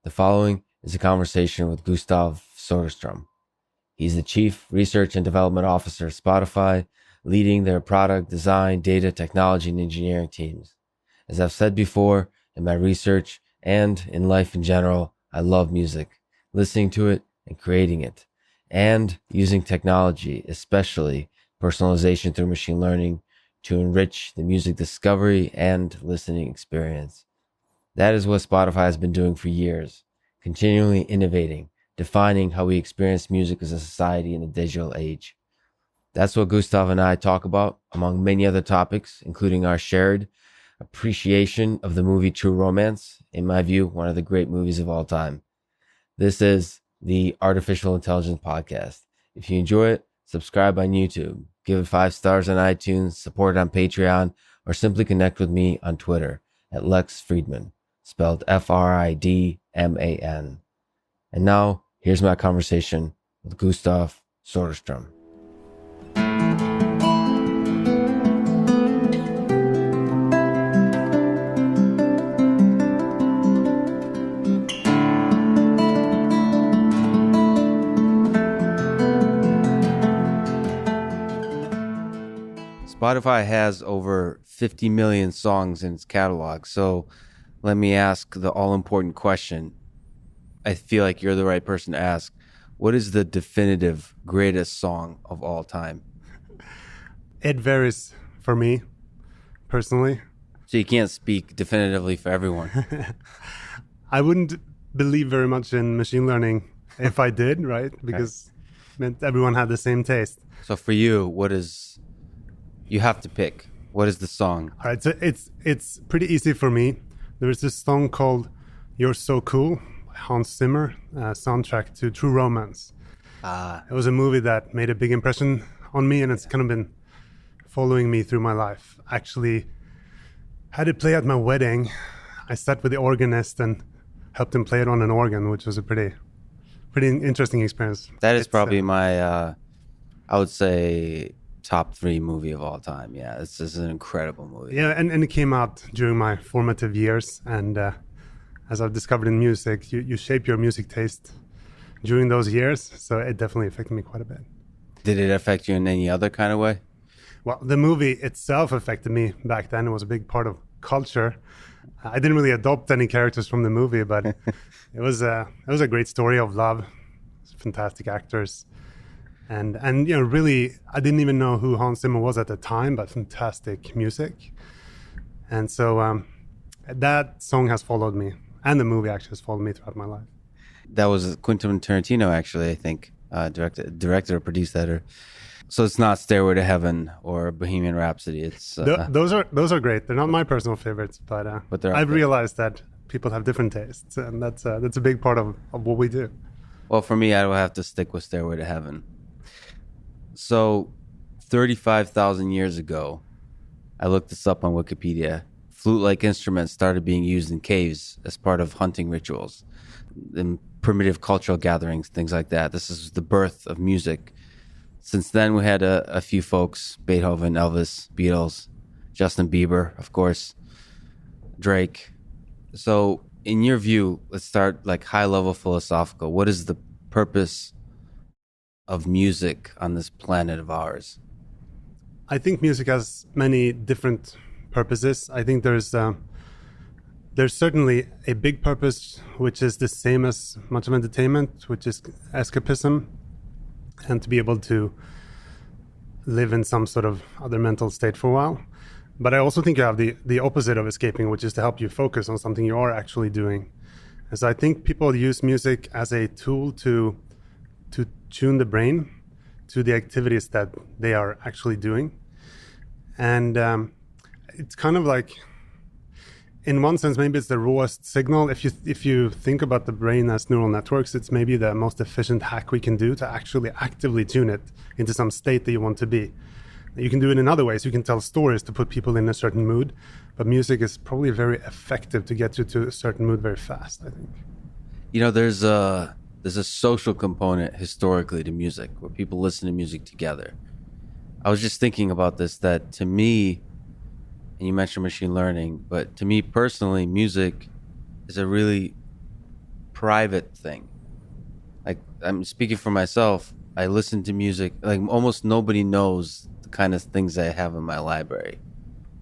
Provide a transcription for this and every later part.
The following is a conversation with Gustav Soderstrom. He's the Chief Research and Development Officer at Spotify, leading their product, design, data, technology, and engineering teams. As I've said before, in my research and in life in general, I love music, listening to it and creating it, and using technology, especially personalization through machine learning, to enrich the music discovery and listening experience. That is what Spotify has been doing for years, continually innovating, defining how we experience music as a society in the digital age. That's what Gustav and I talk about, among many other topics, including our shared appreciation of the movie True Romance, in my view, one of the great movies of all time. This is the Artificial Intelligence Podcast. If you enjoy it, subscribe on YouTube, give it 5 stars on iTunes, support it on Patreon, or simply connect with me on Twitter at Lex Friedman, spelled Fridman. And now, here's my conversation with Gustav Soderstrom. Spotify has over 50 million songs in its catalog, so let me ask the all-important question. I feel like you're the right person to ask. What is the definitive greatest song of all time? It varies for me, personally. So you can't speak definitively for everyone. I wouldn't believe very much in machine learning if I did, right? Because it meant everyone had the same taste. So for you, you have to pick. What is the song? All right, so it's pretty easy for me. There's this song called You're So Cool by Hans Zimmer, soundtrack to True Romance. It was a movie that made a big impression on me, and it's kind of been following me through my life. Actually, had it play at my wedding. I sat with the organist and helped him play it on an organ, which was a pretty interesting experience. That is probably my, I would say, top 3 movie of all time. Yeah, this is an incredible movie. Yeah, and it came out during my formative years, and as I've discovered in music, you shape your music taste during those years, so it definitely affected me quite a bit. Did it affect you in any other kind of way? Well, the movie itself affected me back then. It was a big part of culture. I didn't really adopt any characters from the movie, but it was a great story of love, fantastic actors. And you know, really, I didn't even know who Hans Zimmer was at the time, but fantastic music. And so that song has followed me, and the movie actually has followed me throughout my life. That was Quentin Tarantino, actually, I think, directed or produced that. So it's not Stairway to Heaven or Bohemian Rhapsody. It's those are great. They're not my personal favorites, but I've realized that people have different tastes, and that's a big part of what we do. Well, for me, I will have to stick with Stairway to Heaven. So 35,000 years ago, I looked this up on Wikipedia. Flute-like instruments started being used in caves as part of hunting rituals, in primitive cultural gatherings, things like that. This is the birth of music. Since then, we had a few folks: Beethoven, Elvis, Beatles, Justin Bieber, of course, Drake. So in your view, let's start like high-level philosophical. What is the purpose of music on this planet of ours? I think music has many different purposes. I think there's certainly a big purpose, which is the same as much of entertainment, which is escapism, and to be able to live in some sort of other mental state for a while. But I also think you have the opposite of escaping, which is to help you focus on something you are actually doing. And so I think people use music as a tool to tune the brain to the activities that they are actually doing. And it's kind of like, in one sense, maybe it's the rawest signal. If you think about the brain as neural networks, it's maybe the most efficient hack we can do to actually actively tune it into some state that you want to be. You can do it in other ways. You can tell stories to put people in a certain mood, but music is probably very effective to get you to a certain mood very fast, I think. You know, there's a social component historically to music, where people listen to music together. I was just thinking about this, that to me, and you mentioned machine learning, but to me personally, music is a really private thing. Like, I'm speaking for myself. I listen to music. Like, almost nobody knows the kind of things I have in my library,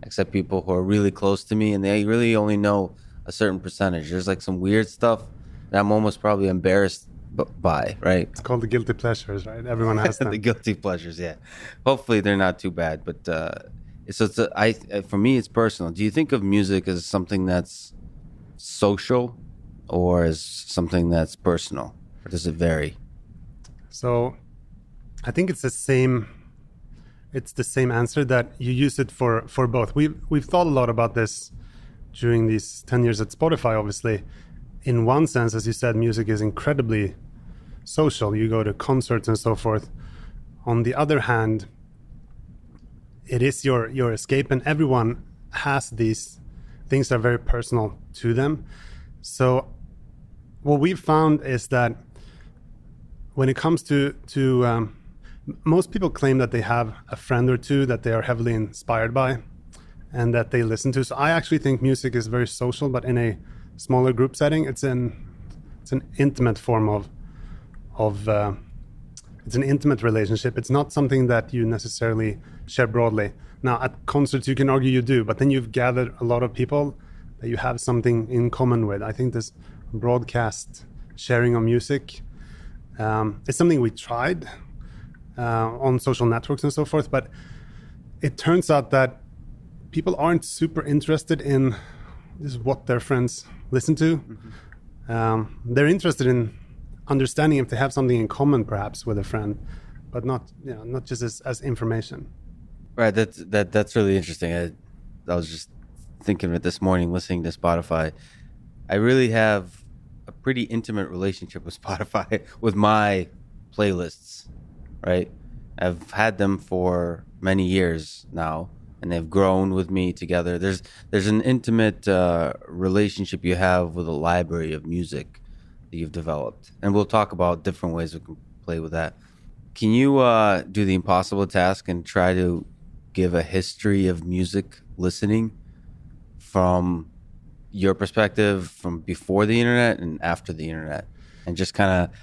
except people who are really close to me, and they really only know a certain percentage. There's like some weird stuff that I'm almost probably embarrassed by, right? It's called the guilty pleasures, right? Everyone has them. The guilty pleasures, yeah. Hopefully they're not too bad, but for me, it's personal. Do you think of music as something that's social or as something that's personal, or does it vary? So I think it's the same answer, that you use it for both. We've thought a lot about this during these 10 years at Spotify. Obviously, in one sense, as you said, music is incredibly social. You go to concerts and so forth. On the other hand, it is your escape, and everyone has these things that are very personal to them. So what we've found is that when it comes to most people claim that they have a friend or two that they are heavily inspired by and that they listen to. So I actually think music is very social, but in a smaller group setting. It's an intimate form of it's an intimate relationship. It's not something that you necessarily share broadly. Now, at concerts, you can argue you do, but then you've gathered a lot of people that you have something in common with. I think this broadcast sharing of music is something we tried on social networks and so forth, but it turns out that people aren't super interested in this, what their friends listen to. Mm-hmm. They're interested in understanding if they have something in common, perhaps with a friend, but not just as information. Right. That's really interesting. I was just thinking of it this morning, listening to Spotify. I really have a pretty intimate relationship with Spotify, with my playlists, right? I've had them for many years now, and they've grown with me together. There's an intimate relationship you have with a library of music that you've developed. And we'll talk about different ways we can play with that. Can you do the impossible task and try to give a history of music listening from your perspective, from before the internet and after the internet, and just kind of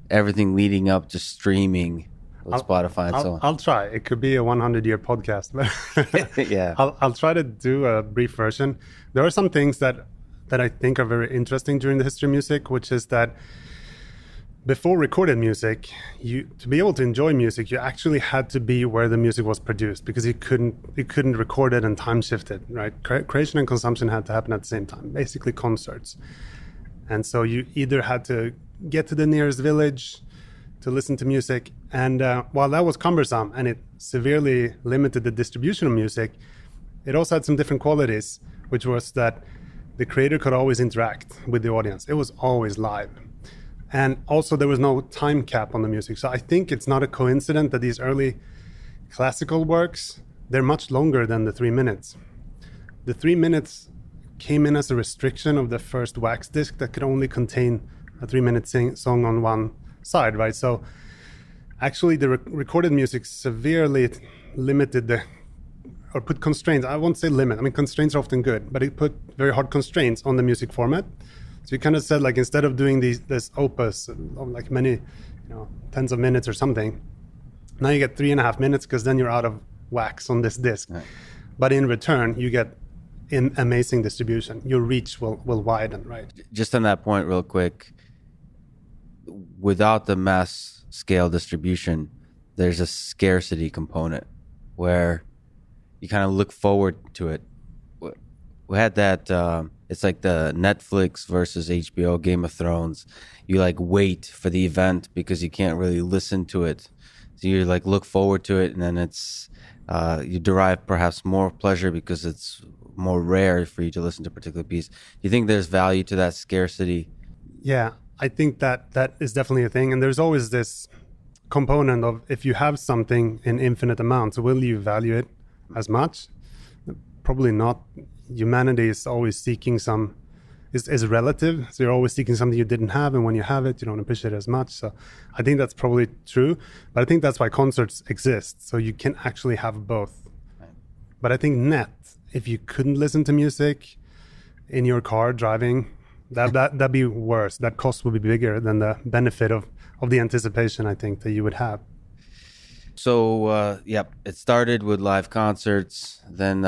everything leading up to streaming with Spotify and so on? I'll try. It could be a 100-year podcast, but yeah. I'll try to do a brief version. There are some things that I think are very interesting during the history of music, which is that before recorded music, to be able to enjoy music, you actually had to be where the music was produced, because you couldn't record it and time shift it, right? Creation and consumption had to happen at the same time, basically concerts. And so you either had to get to the nearest village to listen to music, and while that was cumbersome and it severely limited the distribution of music, it also had some different qualities, which was that the creator could always interact with the audience. It was always live. And also there was no time cap on the music. So I think it's not a coincidence that these early classical works, they're much longer than the 3 minutes. The 3 minutes came in as a restriction of the first wax disc that could only contain a 3-minute song on one side, right? So actually the recorded music severely limited or put constraints. I won't say limit. I mean, constraints are often good, but it put very hard constraints on the music format. So you kind of said, like, instead of doing this opus of like many, tens of minutes or something, now you get 3.5 minutes, because then you're out of wax on this disc. Right. But in return, you get amazing distribution. Your reach will widen, right? Just on that point real quick, without the mass scale distribution, there's a scarcity component where you kind of look forward to it. We had that, it's like the Netflix versus HBO Game of Thrones. You like wait for the event because you can't really listen to it. So you like look forward to it, and then it's, you derive perhaps more pleasure because it's more rare for you to listen to a particular piece. Do you think there's value to that scarcity? Yeah, I think that is definitely a thing. And there's always this component of, if you have something in infinite amounts, will you value it as much? Probably not. Humanity is always seeking is relative. So you're always seeking something you didn't have, and when you have it, you don't appreciate it as much. So I think that's probably true. But I think that's why concerts exist. So you can actually have both. Right. But I think if you couldn't listen to music in your car driving That'd be worse. That cost would be bigger than the benefit of the anticipation, I think, that you would have. So, yep, it started with live concerts. Then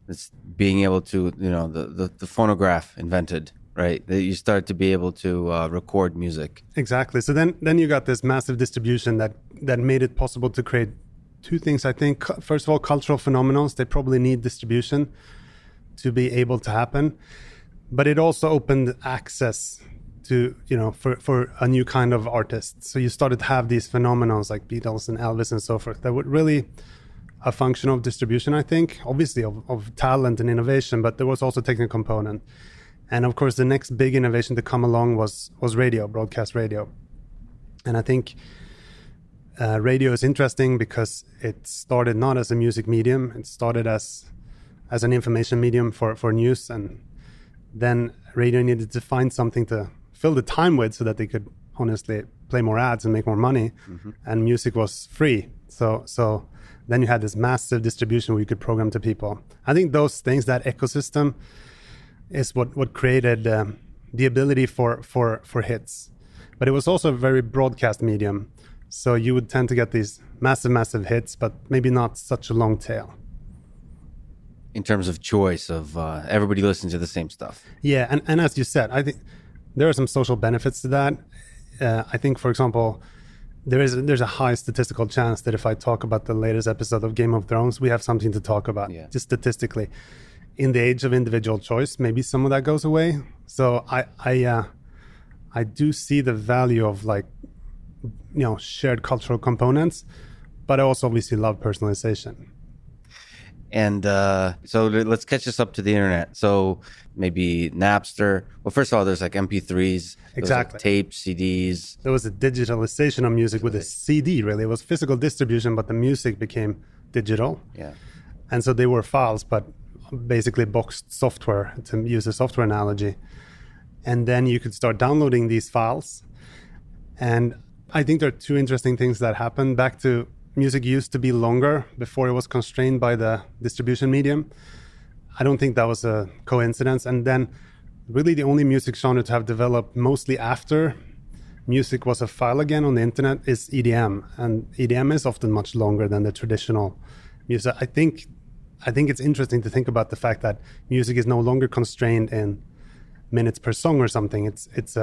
it's being able to, the phonograph invented, right? That you start to be able to record music. Exactly. So then you got this massive distribution that made it possible to create two things, I think. First of all, cultural phenomena. They probably need distribution to be able to happen. But it also opened access to, for a new kind of artist. So you started to have these phenomena like Beatles and Elvis and so forth that were really a function of distribution, I think, obviously of talent and innovation, but there was also a technical component. And of course, the next big innovation to come along was radio, broadcast radio. And I think radio is interesting because it started not as a music medium, it started as an information medium for news. And then radio needed to find something to fill the time with so that they could honestly play more ads and make more money. Mm-hmm. And music was free. So then you had this massive distribution where you could program to people. I think those things, that ecosystem, is what created the ability for hits. But it was also a very broadcast medium. So you would tend to get these massive hits, but maybe not such a long tail. In terms of choice of everybody listening to the same stuff. Yeah, and as you said, I think there are some social benefits to that. I think, for example, there's a high statistical chance that if I talk about the latest episode of Game of Thrones, we have something to talk about, just statistically. In the age of individual choice, maybe some of that goes away. So I do see the value of shared cultural components, but I also obviously love personalization. And so let's catch us up to the internet. So maybe Napster. Well, first of all, there's like MP3s. Exactly. Tapes, CDs. There was a digitalization of music with a CD, really. It was physical distribution, but the music became digital. Yeah. And so they were files, but basically boxed software, to use a software analogy. And then you could start downloading these files. And I think there are two interesting things that happened. Back to music used to be longer before it was constrained by the distribution medium. I don't think that was a coincidence. And then really the only music genre to have developed mostly after music was a file again on the internet is EDM. And EDM is often much longer than the traditional music. I think it's interesting to think about the fact that music is no longer constrained in minutes per song or something. It's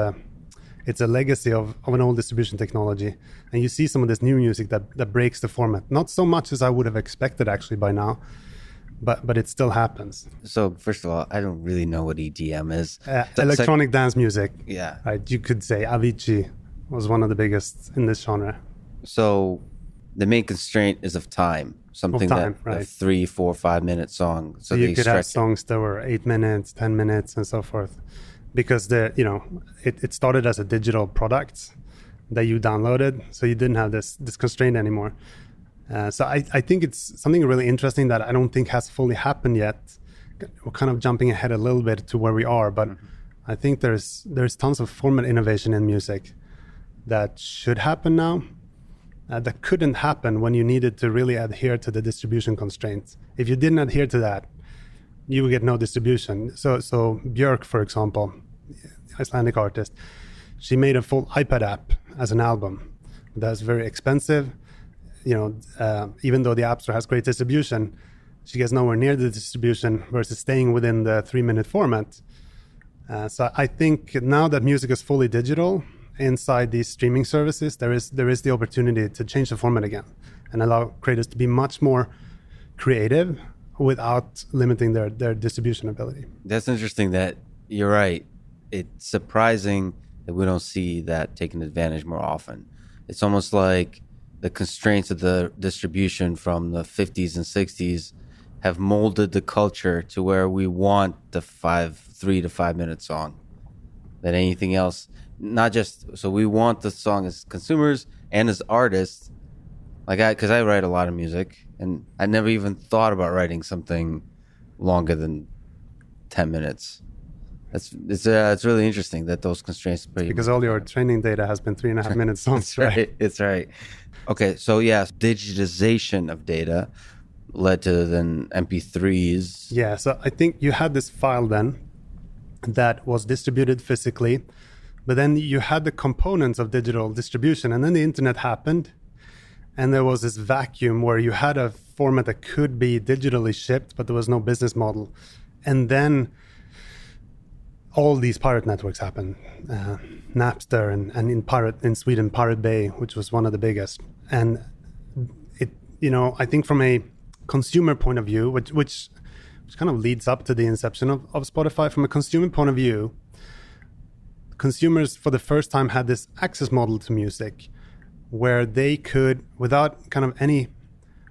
a legacy of an old distribution technology. And you see some of this new music that breaks the format. Not so much as I would have expected actually by now, but it still happens. So first of all, I don't really know what EDM is. Electronic dance music. Yeah. Right. You could say Avicii was one of the biggest in this genre. So the main constraint is of time. Something right. A 3, 4, 5 minute song. So you could have songs that were 8 minutes, 10 minutes and so forth. Because it started as a digital product that you downloaded, so you didn't have this constraint anymore. So I think it's something really interesting that I don't think has fully happened yet. We're kind of jumping ahead a little bit to where we are, but I think there's tons of format innovation in music that should happen now, that couldn't happen when you needed to really adhere to the distribution constraints. If you didn't adhere to that, you would get no distribution. So Björk, for example, Icelandic artist, she made a full iPad app as an album. That's very expensive. Even though the App Store has great distribution, she gets nowhere near the distribution versus staying within the 3-minute format. So I think now that music is fully digital inside these streaming services, there is the opportunity to change the format again and allow creators to be much more creative without limiting their distribution ability. That's interesting that you're right. It's surprising that we don't see that taken advantage more often. It's almost like the constraints of the distribution from the 50s and 60s have molded the culture to where we want the 3 to 5 minute song than anything else. Not just, so we want the song as consumers and as artists. Because I write a lot of music, and I never even thought about writing something longer than 10 minutes. It's really interesting that those constraints. Because all your training data has been 3.5 minute songs, right? It's right. Okay, so digitization of data led to then MP3s. Yeah, so I think you had this file then, that was distributed physically, but then you had the components of digital distribution, and then the internet happened, and there was this vacuum where you had a format that could be digitally shipped, but there was no business model. And then all these pirate networks happened. Napster and in Sweden, Pirate Bay, which was one of the biggest. And it, I think from a consumer point of view, which kind of leads up to the inception of Spotify, from a consumer point of view, consumers for the first time had this access model to music where they could, without kind of any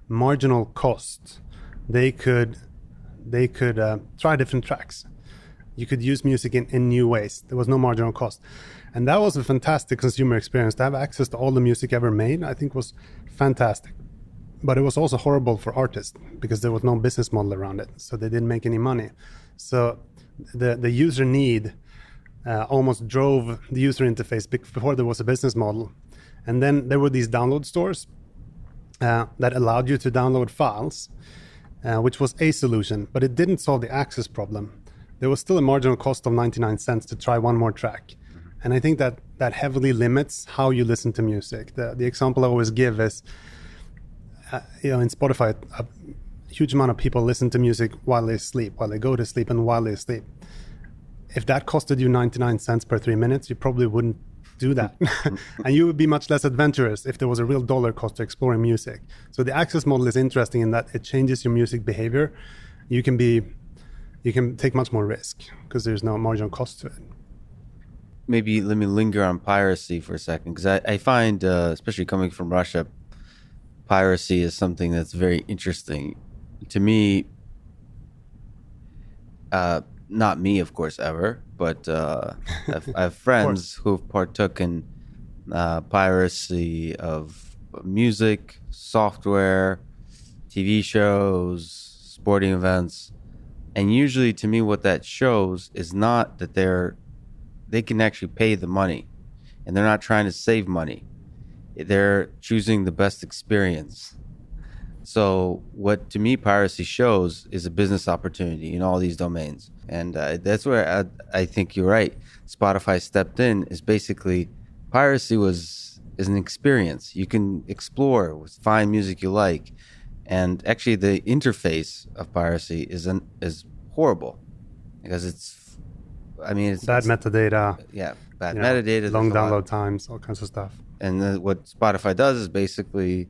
marginal cost, they could try different tracks. You could use music in new ways. There was no marginal cost. And that was a fantastic consumer experience. To have access to all the music ever made, I think was fantastic. But it was also horrible for artists because there was no business model around it. So they didn't make any money. So the user need almost drove the user interface before there was a business model. And then there were these download stores that allowed you to download files, which was a solution, but it didn't solve the access problem. There was still a marginal cost of 99 cents to try one more track. And I think that heavily limits how you listen to music. The example I always give is, in Spotify, a huge amount of people listen to music while they sleep, while they go to sleep, and while they sleep. If that costed you 99 cents per 3 minutes, you probably wouldn't do that. And you would be much less adventurous if there was a real dollar cost to exploring music. So the access model is interesting in that it changes your music behavior. You can take much more risk because there's no marginal cost to it. Maybe let me linger on piracy for a second, because I find, especially coming from Russia, piracy is something that's very interesting. To me, not me, of course, ever, but I have friends who've partook in piracy of music, software, TV shows, sporting events. And usually, to me, what that shows is not that they can actually pay the money, and they're not trying to save money. They're choosing the best experience. So what, to me, piracy shows is a business opportunity in all these domains. And that's where I think you're right. Spotify stepped in. Is basically piracy is an experience. You can explore, find music you like. And actually the interface of piracy is horrible because it's bad metadata. Yeah, bad metadata. Long download times, all kinds of stuff. And what Spotify does is basically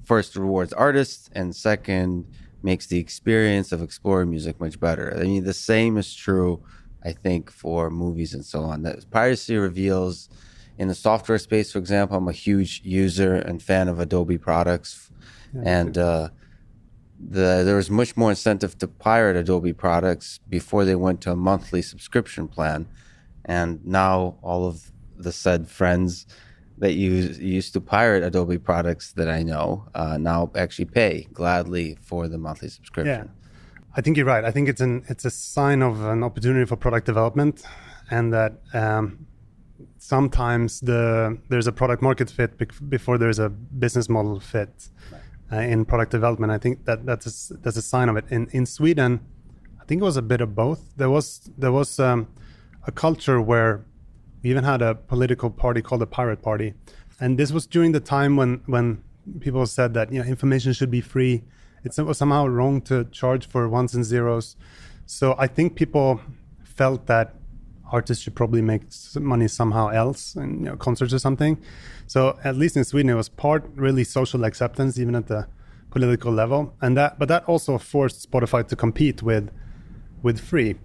first rewards artists, and second makes the experience of exploring music much better. I mean, the same is true, I think, for movies and so on. That piracy reveals, in the software space, for example, I'm a huge user and fan of Adobe products, and there was much more incentive to pirate Adobe products before they went to a monthly subscription plan, and now all of the said friends that used to pirate Adobe products that I know now actually pay gladly for the monthly subscription. Yeah, I think you're right. I think it's a sign of an opportunity for product development, and that sometimes there's a product market fit before there's a business model fit in product development. I think that's a sign of it. In Sweden, I think it was a bit of both. There was a culture where we even had a political party called the Pirate Party. And this was during the time when people said that information should be free. It was somehow wrong to charge for ones and zeros. So I think people felt that artists should probably make money somehow else, in concerts or something. So at least in Sweden, it was part really social acceptance, even at the political level. But that also forced Spotify to compete with free,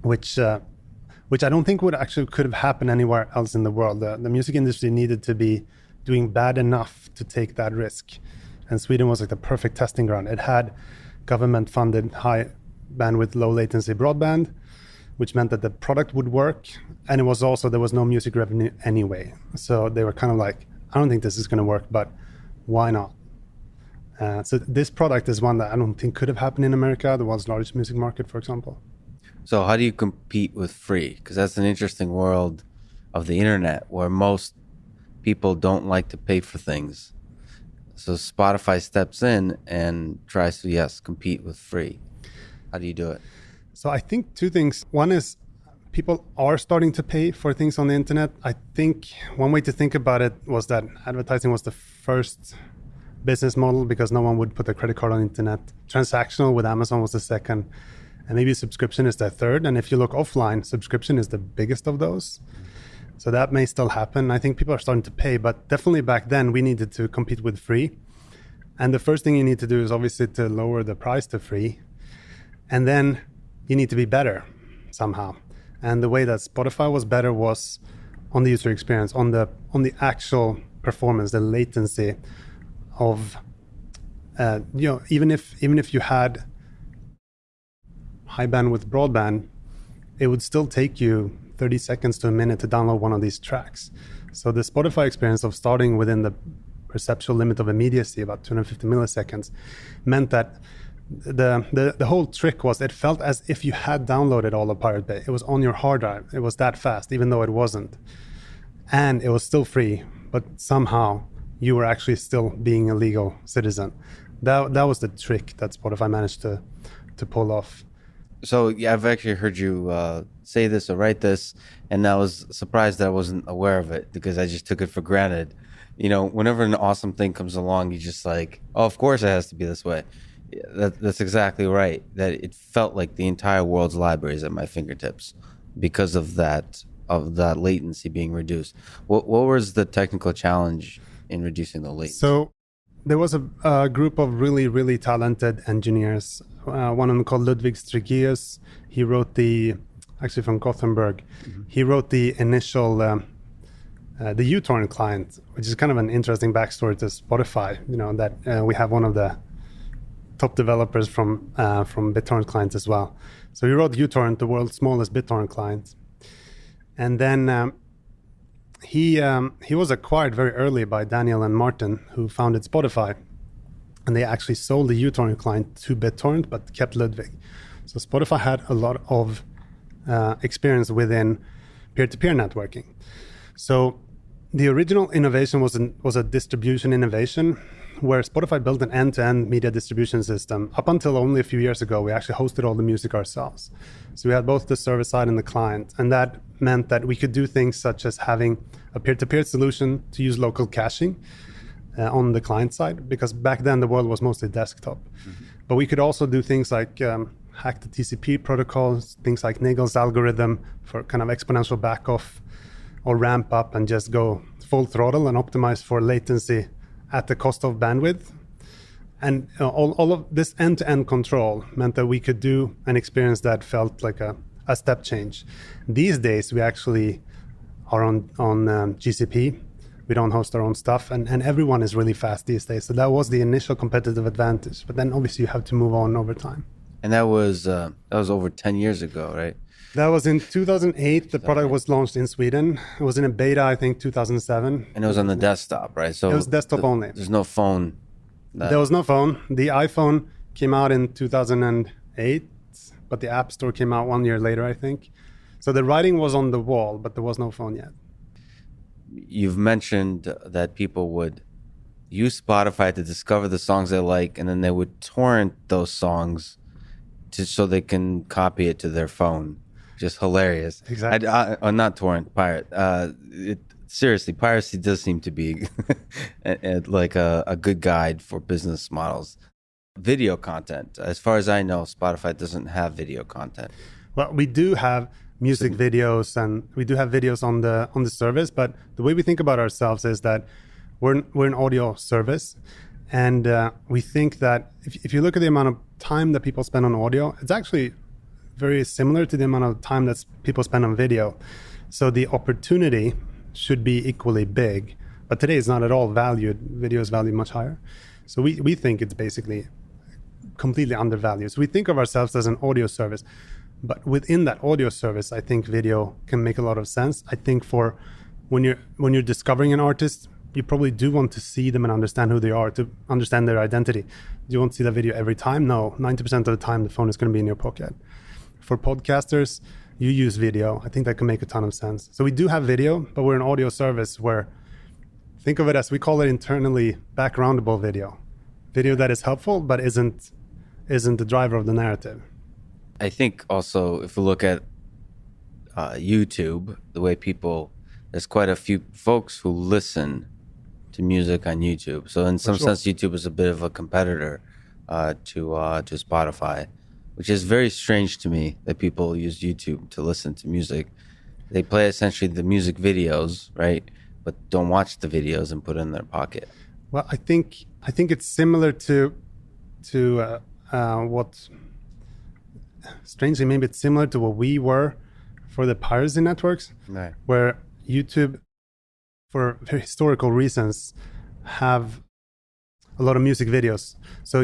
which I don't think could have happened anywhere else in the world. The music industry needed to be doing bad enough to take that risk. And Sweden was like the perfect testing ground. It had government-funded high bandwidth, low latency broadband, which meant that the product would work. And it was also, there was no music revenue anyway. So they were kind of like, I don't think this is going to work, but why not? So this product is one that I don't think could have happened in America, the world's largest music market, for example. So how do you compete with free? Because that's an interesting world of the internet where most people don't like to pay for things. So Spotify steps in and tries to, compete with free. How do you do it? So I think two things. One is people are starting to pay for things on the internet. I think one way to think about it was that advertising was the first business model because no one would put a credit card on the internet. Transactional with Amazon was the second, and maybe subscription is the third. And if you look offline, subscription is the biggest of those. So that may still happen. I think people are starting to pay, but definitely back then we needed to compete with free. And the first thing you need to do is obviously to lower the price to free. And then you need to be better somehow. And the way that Spotify was better was on the user experience, on the actual performance, the latency of, even if you had high bandwidth broadband, it would still take you 30 seconds to a minute to download one of these tracks. So the Spotify experience of starting within the perceptual limit of immediacy, about 250 milliseconds, meant that the whole trick was it felt as if you had downloaded all of Pirate Bay. It was on your hard drive. It was that fast, even though it wasn't. And it was still free, but somehow you were actually still being a legal citizen. That was the trick that Spotify managed to pull off. So yeah, I've actually heard you say this or write this, and I was surprised that I wasn't aware of it because I just took it for granted. Whenever an awesome thing comes along, you just like, oh, of course it has to be this way. That's exactly right. That it felt like the entire world's library is at my fingertips because of that latency being reduced. What was the technical challenge in reducing the latency? So there was a group of really, really talented engineers. One of them called Ludwig Strigius. He wrote actually from Gothenburg. Mm-hmm. He wrote the initial, the uTorrent client, which is kind of an interesting backstory to Spotify. That we have one of the top developers from BitTorrent clients as well. So he wrote uTorrent, the world's smallest BitTorrent client. And then he was acquired very early by Daniel and Martin, who founded Spotify. And they actually sold the uTorrent client to BitTorrent, but kept Ludwig. So Spotify had a lot of experience within peer-to-peer networking. So the original innovation was a distribution innovation, where Spotify built an end-to-end media distribution system. Up until only a few years ago, we actually hosted all the music ourselves. So we had both the server side and the client. And that meant that we could do things such as having a peer-to-peer solution to use local caching on the client side, because back then the world was mostly desktop. Mm-hmm. But we could also do things like hack the TCP protocols, things like Nagel's algorithm for kind of exponential back off or ramp up and just go full throttle and optimize for latency at the cost of bandwidth. And all of this end-to-end control meant that we could do an experience that felt like a step change. These days, we actually are on GCP. We don't host our own stuff, and everyone is really fast these days. So that was the initial competitive advantage. But then obviously you have to move on over time. And that was over 10 years ago, right? That was in 2008. The product was launched in Sweden. It was in a beta, I think, 2007. And it was on the desktop, right? So it was desktop only. There's no phone. There was no phone. The iPhone came out in 2008, but the App Store came out 1 year later, I think. So the writing was on the wall, but there was no phone yet. You've mentioned that people would use Spotify to discover the songs they like, and then they would torrent those songs so they can copy it to their phone. Just hilarious. Exactly. Not torrent, pirate. Seriously, piracy does seem to be like a good guide for business models. Video content. As far as I know, Spotify doesn't have video content. Well, we do have music videos, and we do have videos on the service. But the way we think about ourselves is that we're an audio service, and we think that if you look at the amount of time that people spend on audio, it's actually very similar to the amount of time that people spend on video. So the opportunity should be equally big, but today it's not at all valued. Video is valued much higher. So we think it's basically completely undervalued. So we think of ourselves as an audio service, but within that audio service, I think video can make a lot of sense. I think for when you're discovering an artist, you probably do want to see them and understand who they are, to understand their identity. Do you want to see that video every time? No, 90% of the time the phone is going to be in your pocket. For podcasters, you use video. I think that can make a ton of sense. So we do have video, but we're an audio service where, think of it as, we call it internally backgroundable video. Video that is helpful, but isn't the driver of the narrative. I think also if we look at YouTube, the way people, there's quite a few folks who listen to music on YouTube. So in For some sure. sense, YouTube is a bit of a competitor to Spotify, which is very strange to me that people use YouTube to listen to music. They play essentially the music videos, right? But don't watch the videos and put it in their pocket. Well, I think it's similar to what, strangely, maybe it's similar to what we were for the piracy networks, Right. where YouTube, for very historical reasons, have a lot of music videos. So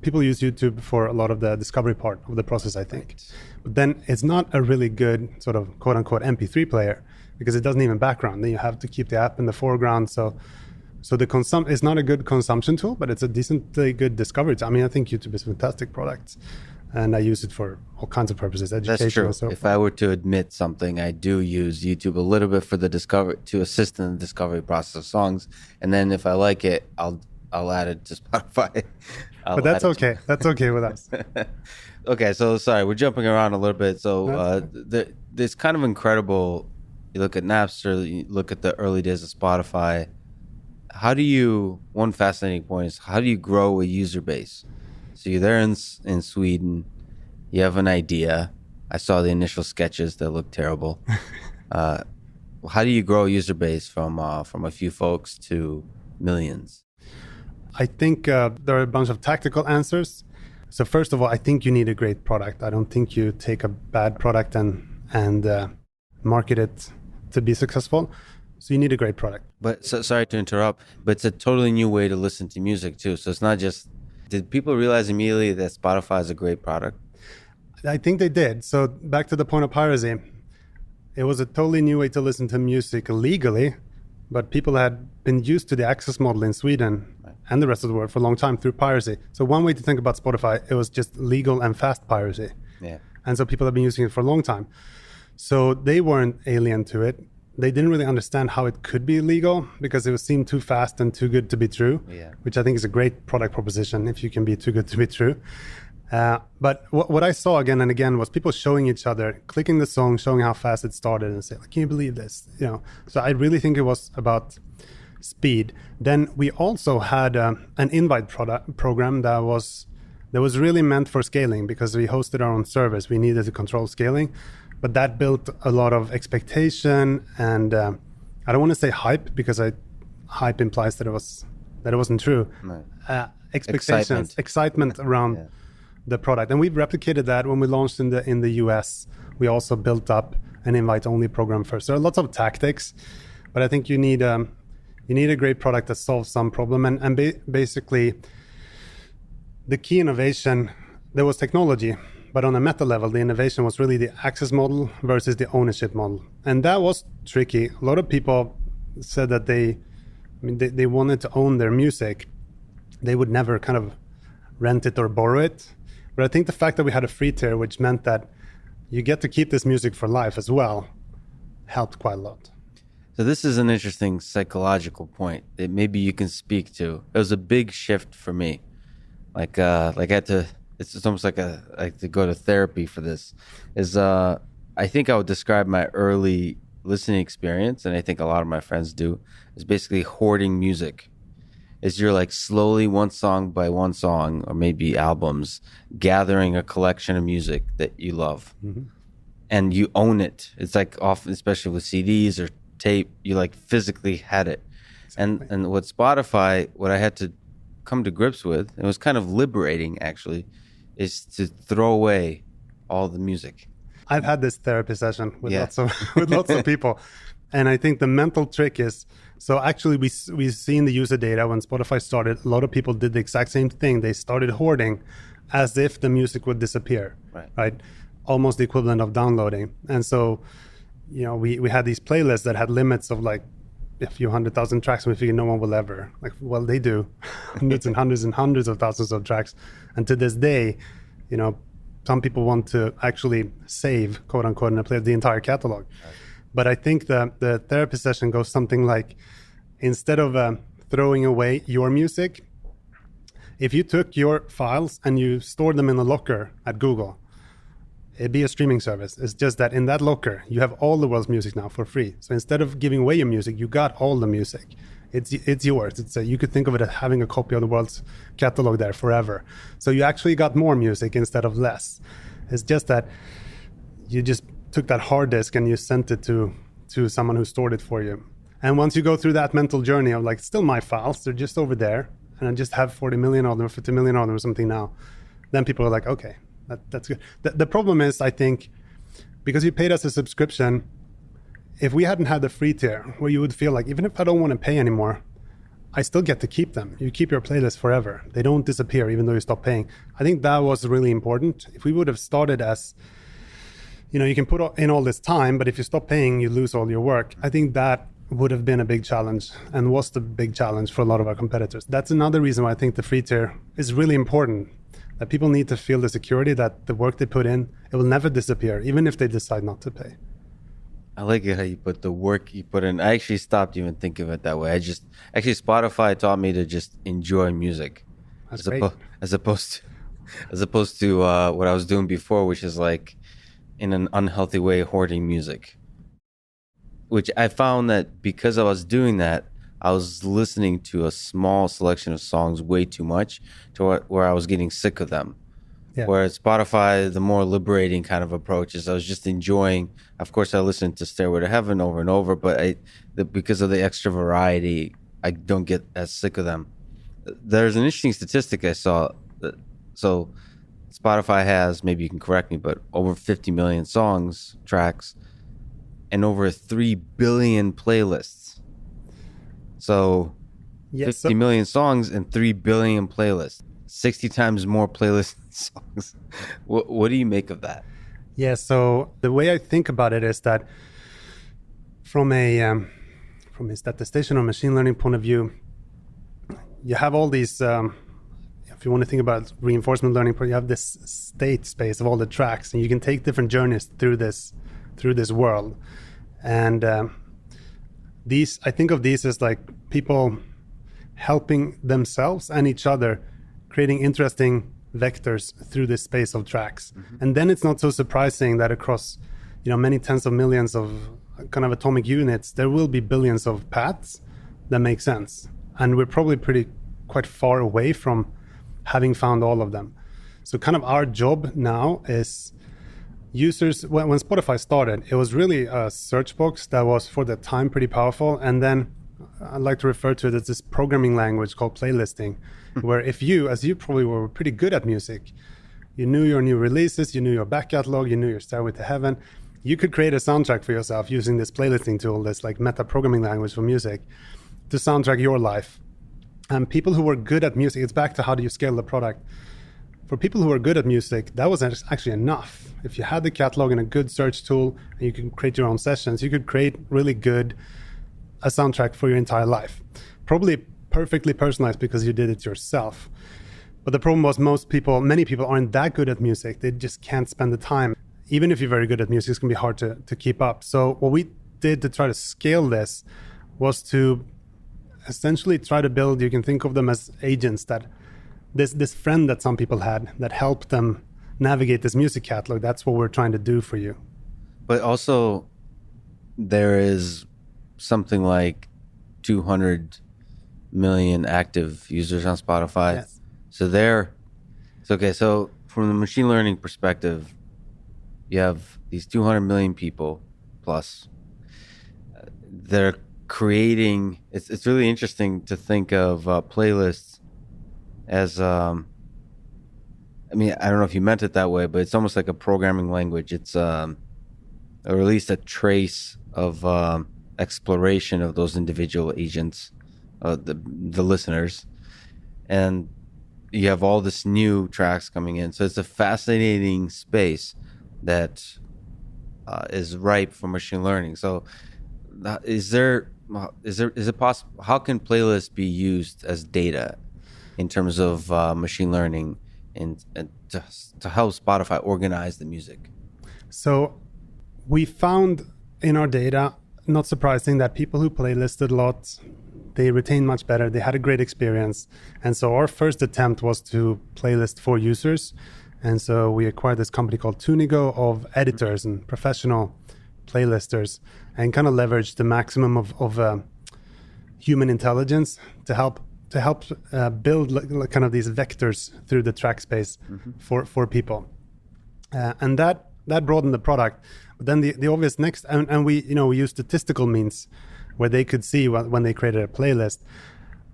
people use YouTube for a lot of the discovery part of the process, I think. Right. But then it's not a really good sort of quote unquote MP3 player because it doesn't even background. Then you have to keep the app in the foreground. So it's not a good consumption tool, but it's a decently good discovery tool. I mean, I think YouTube is a fantastic product, and I use it for all kinds of purposes, education. That's true. And so If I were to admit something, I do use YouTube a little bit for the discovery, to assist in the discovery process of songs, and then if I like it, I'll add it to Spotify. But that's okay. That's okay with us. Okay, so sorry, we're jumping around a little bit. So this kind of incredible. You look at Napster, you look at the early days of Spotify. One fascinating point is, how do you grow a user base? So you're there in Sweden, you have an idea. I saw the initial sketches that look terrible. How do you grow a user base from a few folks to millions? I think there are a bunch of tactical answers. So first of all, I think you need a great product. I don't think you take a bad product and market it to be successful. So you need a great product. But sorry to interrupt, but it's a totally new way to listen to music too. So it's not just, did people realize immediately that Spotify is a great product? I think they did. So back to the point of piracy, it was a totally new way to listen to music legally, but people had been used to the access model in Sweden and the rest of the world for a long time through piracy. So one way to think about Spotify, it was just legal and fast piracy. Yeah. And so people have been using it for a long time. So they weren't alien to it. They didn't really understand how it could be illegal because it seemed too fast and too good to be true, which I think is a great product proposition if you can be too good to be true. But what I saw again and again was people showing each other, clicking the song, showing how fast it started, and say, "Can you believe this?" So I really think it was about speed. Then we also had an invite program that was really meant for scaling because we hosted our own service. We needed to control scaling, but that built a lot of expectation and I don't want to say hype because hype implies that it wasn't true. Right. Expectations, excitement around the product, and we've replicated that when we launched in the US. We also built up an invite-only program first. There are lots of tactics, but I think you need a great product that solves some problem. And basically, the key innovation, there was technology, but on a meta level, the innovation was really the access model versus the ownership model, and that was tricky. A lot of people said that they wanted to own their music. They would never kind of rent it or borrow it. But I think the fact that we had a free tier, which meant that you get to keep this music for life as well, helped quite a lot. So this is an interesting psychological point that maybe you can speak to. It was a big shift for me. Like I had to, it's almost like to go to therapy for this. I think I would describe my early listening experience, and I think a lot of my friends do, is basically hoarding music. Is you're like slowly one song by one song, or maybe albums, gathering a collection of music that you love. Mm-hmm. And you own it. It's like often, especially with CDs or tape, you like physically had it. Exactly. And with Spotify, what I had to come to grips with, it was kind of liberating actually, is to throw away all the music. I've had this therapy session with lots of people. And I think the mental trick is, so actually we've seen the user data when Spotify started, a lot of people did the exact same thing. They started hoarding as if the music would disappear, right? Almost the equivalent of downloading. And so, we had these playlists that had limits of like a few 100,000 tracks, and we figured no one will ever, they do hundreds and hundreds and hundreds of thousands of tracks. And to this day, some people want to actually save, quote unquote, in a playlist, the entire catalog. Right. But I think the therapy session goes something like, instead of throwing away your music, if you took your files and you stored them in a locker at Google, It'd be a streaming service. It's just that in that locker, you have all the world's music now for free. So instead of giving away your music, you got all the music. It's yours. You could think of it as having a copy of the world's catalog there forever. So you actually got more music instead of less. It's just that you just took that hard disk and you sent it to someone who stored it for you. And once you go through that mental journey of like, still my files, they're just over there, and I just have 40 million of them, 50 million of them or something now, then people are like, okay, that's good. The problem is, I think, because you paid us a subscription, if we hadn't had the free tier, where you would feel like, even if I don't want to pay anymore, I still get to keep them. You keep your playlist forever. They don't disappear even though you stop paying. I think that was really important. If we would have started as, you can put in all this time, but if you stop paying, you lose all your work. I think that would have been a big challenge, and was the big challenge for a lot of our competitors. That's another reason why I think the free tier is really important, that people need to feel the security that the work they put in, it will never disappear, even if they decide not to pay. I like it how you put the work you put in. I actually stopped even thinking of it that way. Actually Spotify taught me to just enjoy music. That's great. As opposed to what I was doing before, which is like in an unhealthy way hoarding music. Which I found that because I was doing that, I was listening to a small selection of songs way too much to where I was getting sick of them. Yeah. Whereas Spotify, the more liberating kind of approach is I was just enjoying. Of course, I listened to Stairway to Heaven over and over, but because of the extra variety, I don't get as sick of them. There's an interesting statistic I saw. So Spotify has, maybe you can correct me, but over 50 million tracks, and over 3 billion playlists. So 50 million songs and 3 billion playlists. 60 times more playlists and songs. What do you make of that? Yeah, so the way I think about it is that from a statistician or machine learning point of view, you have all these, if you want to think about reinforcement learning, you have this state space of all the tracks, and you can take different journeys through this world. And I think of these as like people helping themselves and each other, creating interesting vectors through this space of tracks. Mm-hmm. And then it's not so surprising that across many tens of millions of kind of atomic units, there will be billions of paths that make sense. And we're probably quite far away from having found all of them. So kind of our job now is users, when Spotify started, it was really a search box that was for the time pretty powerful. And then I like to refer to it as this programming language called playlisting, where if you, as you probably were pretty good at music, you knew your new releases, you knew your back catalog, you knew your Stairway to Heaven, you could create a soundtrack for yourself using this playlisting tool, this like meta programming language for music, to soundtrack your life. And people who were good at music, it's back to how do you scale the product. For people who are good at music, that was actually enough. If you had the catalog and a good search tool, and you can create your own sessions, you could create really good a soundtrack for your entire life. Probably perfectly personalized because you did it yourself. But the problem was many people aren't that good at music. They just can't spend the time. Even if you're very good at music, it's going to be hard to keep up. So what we did to try to scale this was to essentially try to build, you can think of them as agents, that this friend that some people had that helped them navigate this music catalog. That's what we're trying to do for you. But also there is something like 200 million active users on Spotify. Yes. So from the machine learning perspective, you have these 200 million people plus. They're creating, it's really interesting to think of playlists as, I don't know if you meant it that way, but it's almost like a programming language. It's or at least a trace of exploration of those individual agents, the listeners, and you have all this new tracks coming in. So it's a fascinating space that is ripe for machine learning. So is it possible? How can playlists be used as data in terms of machine learning and to help Spotify organize the music? So we found in our data, not surprising, that people who playlisted a lot, they retained much better. They had a great experience. And so our first attempt was to playlist for users. And so we acquired this company called Tunigo of editors and professional playlisters, and kind of leveraged the maximum of human intelligence to help build kind of these vectors through the track space for people, and that broadened the product. But then the obvious next, and we use statistical means where they could see when they created a playlist,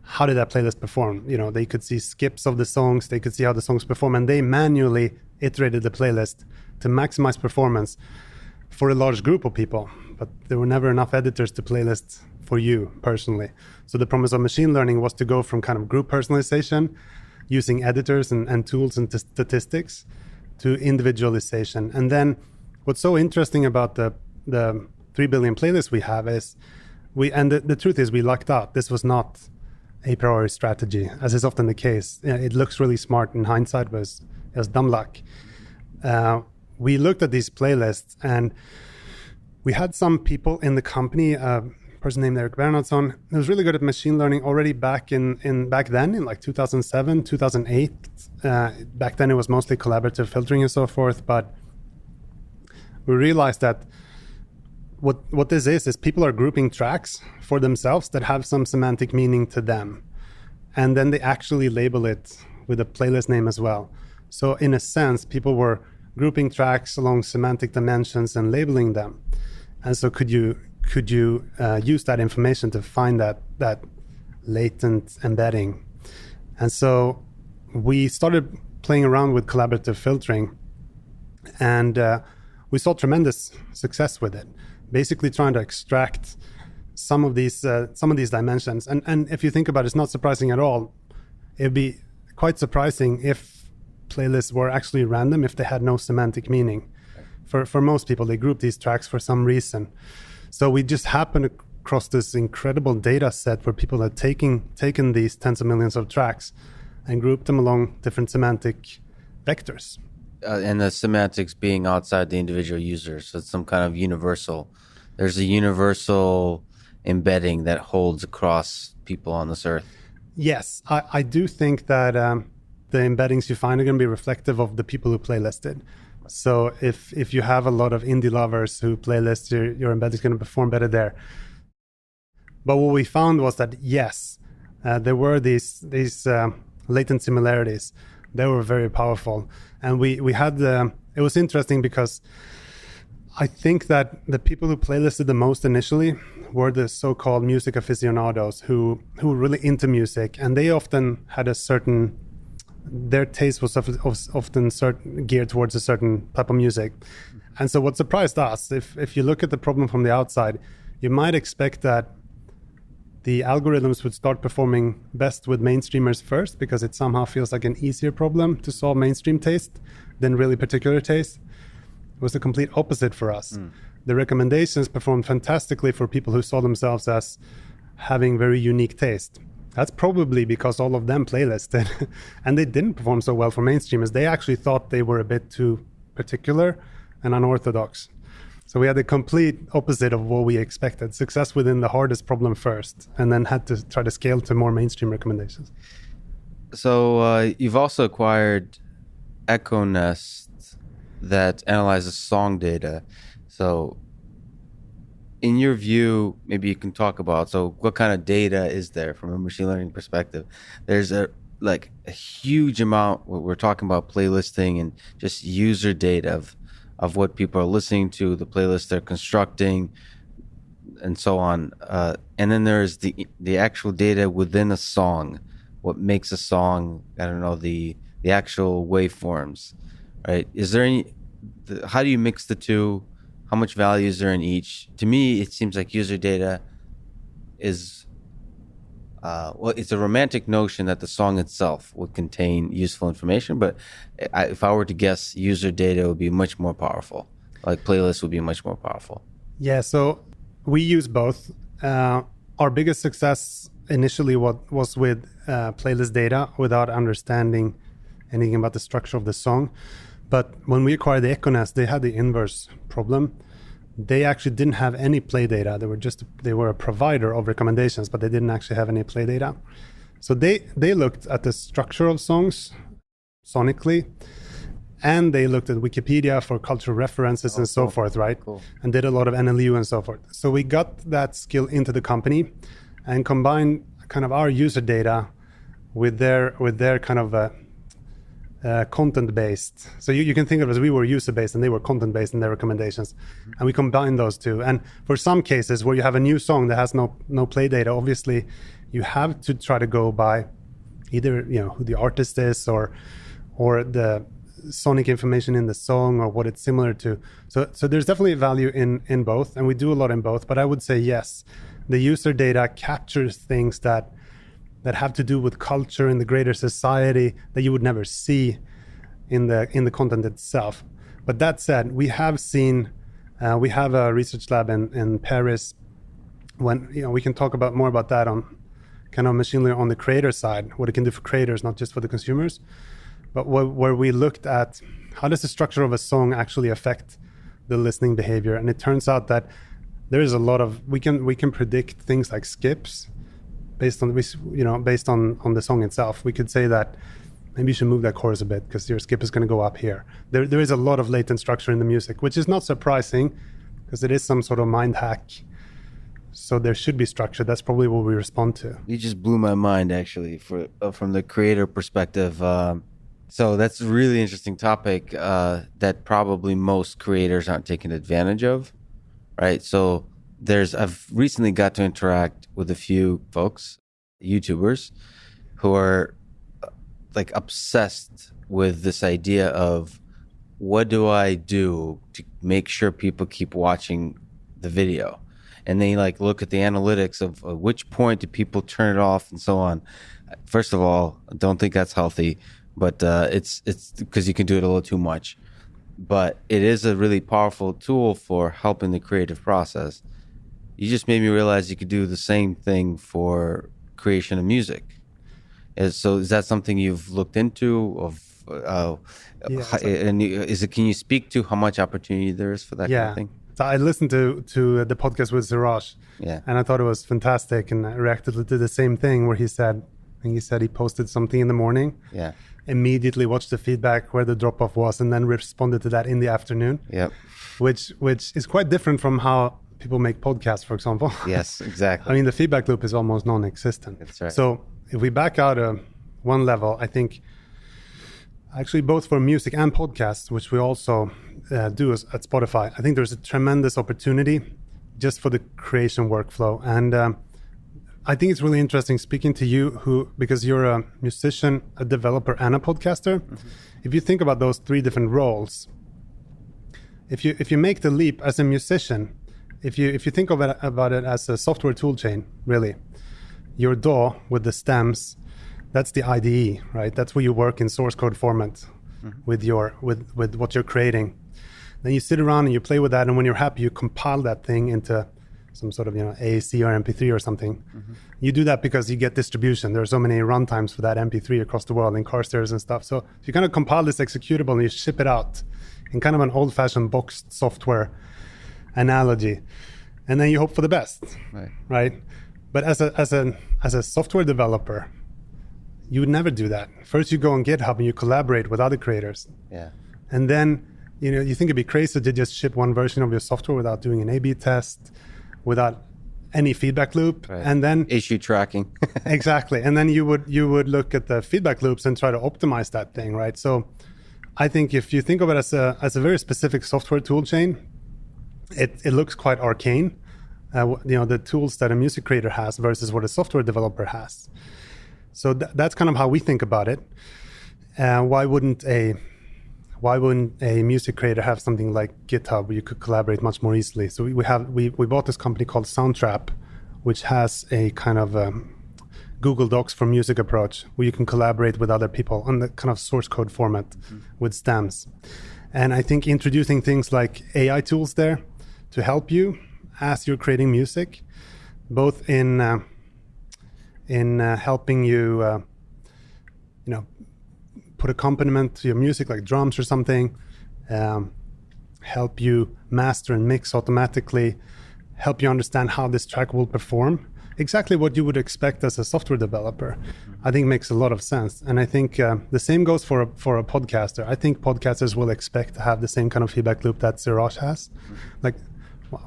how did that playlist perform? They could see skips of the songs, they could see how the songs perform, and they manually iterated the playlist to maximize performance for a large group of people. But there were never enough editors to playlist for you personally. So the promise of machine learning was to go from kind of group personalization using editors and tools and statistics to individualization. And then what's so interesting about the 3 billion playlists we have is the truth is we lucked out. This was not a priori strategy, as is often the case. It looks really smart in hindsight, but it was dumb luck. We looked at these playlists, and we had some people in the company, a person named Eric Bernhardsson, who was really good at machine learning already back then in like 2007, 2008. Back then it was mostly collaborative filtering and so forth, but we realized that what this is people are grouping tracks for themselves that have some semantic meaning to them. And then they actually label it with a playlist name as well. So in a sense, people were grouping tracks along semantic dimensions and labeling them. And so could you use that information to find that latent embedding? And so we started playing around with collaborative filtering, and we saw tremendous success with it. Basically trying to extract some of these dimensions. And if you think about it, it's not surprising at all. It'd be quite surprising if playlists were actually random, if they had no semantic meaning. For most people, they group these tracks for some reason. So we just happened across this incredible data set where people had taken these tens of millions of tracks and grouped them along different semantic vectors. And the semantics being outside the individual user. So it's some kind of universal. There's a universal embedding that holds across people on this earth. Yes, I do think that the embeddings you find are going to be reflective of the people who playlisted. So if you have a lot of indie lovers who playlist, your embedding is going to perform better there. But what we found was that, yes, there were these latent similarities. They were very powerful. And we had it was interesting because I think that the people who playlisted the most initially were the so-called music aficionados who were really into music, and they often had their taste was often geared towards a certain type of music. And so what surprised us, if you look at the problem from the outside, you might expect that the algorithms would start performing best with mainstreamers first because it somehow feels like an easier problem to solve mainstream taste than really particular taste. It was the complete opposite for us. The recommendations performed fantastically for people who saw themselves as having very unique taste. That's probably because all of them playlisted and they didn't perform so well for mainstreamers. They actually thought they were a bit too particular and unorthodox. So we had the complete opposite of what we expected. Success within the hardest problem first, and then had to try to scale to more mainstream recommendations. So you've also acquired EchoNest that analyzes song data. So in your view, maybe you can talk about, so what kind of data is there from a machine learning perspective? There's a huge amount, we're talking about playlisting and just user data of what people are listening to, the playlist they're constructing, and so on. And then there's the actual data within a song, what makes a song, I don't know, the actual waveforms, right? Is there how do you mix the two? How much value is there in each? To me, it seems like user data is, it's a romantic notion that the song itself would contain useful information, but if I were to guess, user data would be much more powerful. Like playlists would be much more powerful. Yeah, so we use both. Our biggest success initially was with playlist data without understanding anything about the structure of the song. But when we acquired the EchoNest, they had the inverse problem. They actually didn't have any play data. They were a provider of recommendations, but they didn't actually have any play data. So they looked at the structure of songs sonically, and they looked at Wikipedia for cultural references and so forth, right? Cool. And did a lot of NLU and so forth. So we got that skill into the company and combined kind of our user data with their kind of content based. So you can think of it as we were user based and they were content based in their recommendations, and we combined those two. And for some cases where you have a new song that has no play data, obviously you have to try to go by either who the artist is or the sonic information in the song or what it's similar to. So there's definitely value in both, and we do a lot in both. But I would say yes, the user data captures things that have to do with culture in the greater society that you would never see in the content itself. But that said, we have seen we have a research lab in Paris. When we can talk more about that on kind of machine learning on the creator side, what it can do for creators, not just for the consumers. But where we looked at how does the structure of a song actually affect the listening behavior, and it turns out that there is a lot of we can predict things like skips based on the song itself. We could say that maybe you should move that chorus a bit because your skip is going to go up here. There is a lot of latent structure in the music, which is not surprising because it is some sort of mind hack. So there should be structure. That's probably what we respond to. You just blew my mind, actually, from the creator perspective. So that's a really interesting topic that probably most creators aren't taking advantage of, right? So I've recently got to interact with a few folks, YouTubers, who are like obsessed with this idea of what do I do to make sure people keep watching the video? And they like look at the analytics of which point do people turn it off and so on. First of all, I don't think that's healthy, but it's because you can do it a little too much. But it is a really powerful tool for helping the creative process. You just made me realize you could do the same thing for creation of music. So is that something you've looked into? Can you speak to how much opportunity there is for that kind of thing? So I listened to the podcast with Siraj, and I thought it was fantastic, and I reacted to the same thing where he said he posted something in the morning, immediately watched the feedback where the drop off was, and then responded to that in the afternoon. Which is quite different from how people make podcasts, for example. Yes, exactly. I mean, the feedback loop is almost non-existent. That's right. So if we back out one level, I think actually both for music and podcasts, which we also do at Spotify, I think there's a tremendous opportunity just for the creation workflow. And I think it's really interesting speaking to you because you're a musician, a developer, and a podcaster. Mm-hmm. If you think about those three different roles, if you make the leap as a musician, if you think about it as a software tool chain, really, your DAW with the stems, that's the IDE, right? That's where you work in source code format with what you're creating. Then you sit around and you play with that, and when you're happy, you compile that thing into some sort of AAC or MP3 or something. Mm-hmm. You do that because you get distribution. There are so many runtimes for that MP3 across the world in car stereos and stuff. So you kind of compile this executable and you ship it out in kind of an old-fashioned boxed software analogy, and then you hope for the best, right? But as a software developer, you would never do that. First, you go on GitHub and you collaborate with other creators. And then you think it'd be crazy to just ship one version of your software without doing an A/B test, without any feedback loop, and then issue tracking. Exactly. And then you would look at the feedback loops and try to optimize that thing, right? So I think if you think of it as a very specific software tool chain, it looks quite arcane. The tools that a music creator has versus what a software developer has. So that's kind of how we think about it. Why wouldn't a music creator have something like GitHub where you could collaborate much more easily? So we bought this company called Soundtrap, which has a kind of Google Docs for music approach where you can collaborate with other people on the kind of source code format with stems. And I think introducing things like AI tools there to help you as you're creating music, both in helping you, put accompaniment to your music like drums or something, help you master and mix automatically, help you understand how this track will perform, exactly what you would expect as a software developer. I think makes a lot of sense. And I think the same goes for a podcaster. I think podcasters will expect to have the same kind of feedback loop that Siraj has. Like,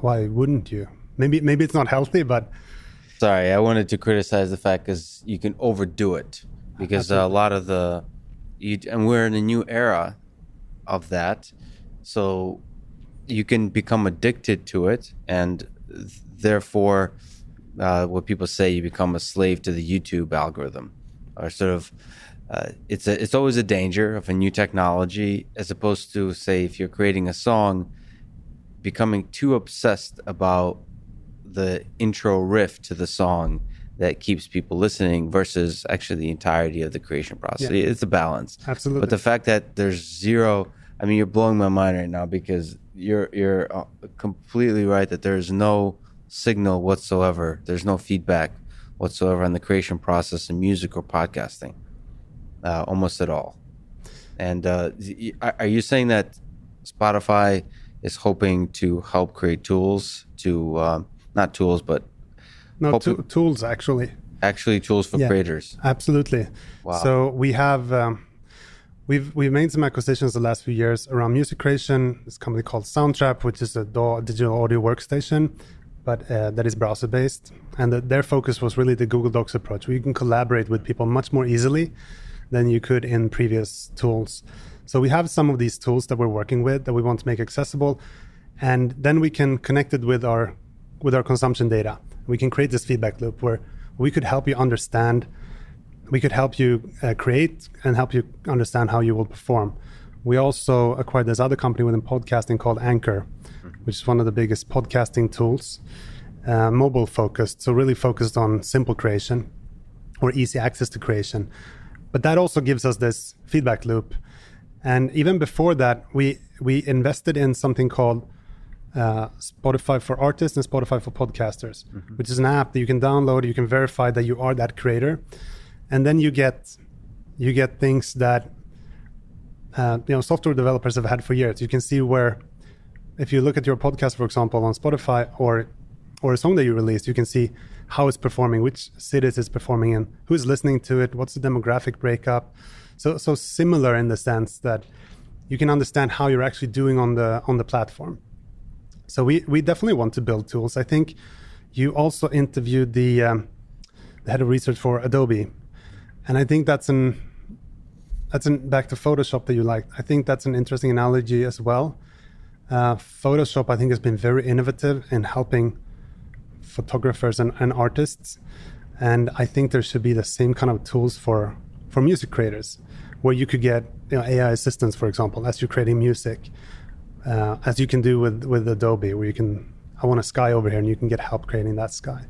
why wouldn't you? Maybe it's not healthy, but... Sorry, I wanted to criticize the fact because you can overdo it. Because a lot of and we're in a new era of that. So you can become addicted to it, and therefore, what people say, you become a slave to the YouTube algorithm, or sort of. It's always a danger of a new technology, as opposed to, say, if you're creating a song, becoming too obsessed about the intro riff to the song that keeps people listening versus actually the entirety of the creation process. Yeah. It's a balance. Absolutely. But the fact that there's zero, I mean, you're blowing my mind right now, because you're completely right that there's no signal whatsoever. There's no feedback whatsoever on the creation process in music or podcasting, almost at all. And are you saying that Spotify is hoping to help create tools to, not tools, but tools actually tools for creators? Absolutely. Wow. So we have we've made some acquisitions the last few years around music creation. This company called Soundtrap, which is a digital audio workstation, but that is browser based, and their focus was really the Google Docs approach, where you can collaborate with people much more easily than you could in previous tools. So we have some of these tools that we're working with that we want to make accessible, and then we can connect it with our consumption data. We can create this feedback loop where we could help you understand, we could help you create and help you understand how you will perform. We also acquired this other company within podcasting called Anchor, which is one of the biggest podcasting tools, mobile focused, so really focused on simple creation or easy access to creation. But that also gives us this feedback loop. And even before that, we invested in something called Spotify for artists and Spotify for podcasters, which is an app that you can download. You can verify that you are that creator, and then you get things that software developers have had for years. You can see where, if you look at your podcast, for example, on Spotify, or a song that you released, you can see how it's performing, which cities it's performing in, who's listening to it, what's the demographic breakup. So similar in the sense that you can understand how you're actually doing on the platform. So we definitely want to build tools. I think you also interviewed the head of research for Adobe, and I think that's back to Photoshop that you liked. I think that's an interesting analogy as well. Photoshop, I think, has been very innovative in helping photographers and artists, and I think there should be the same kind of tools for music creators, where you could get AI assistants, for example, as you're creating music. As you can do with Adobe, where I want a sky over here, and you can get help creating that sky.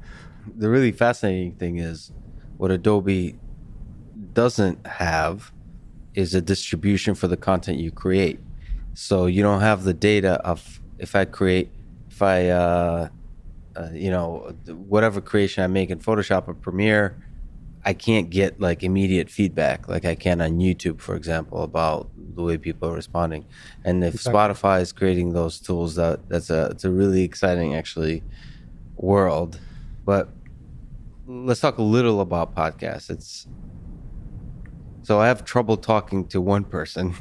The really fascinating thing is what Adobe doesn't have is a distribution for the content you create. So you don't have the data of whatever creation I make in Photoshop or Premiere, I can't get like immediate feedback like I can on YouTube, for example, about the way people are responding. And if Spotify is creating those tools, it's a really exciting actually world. But let's talk a little about podcasts. So I have trouble talking to one person,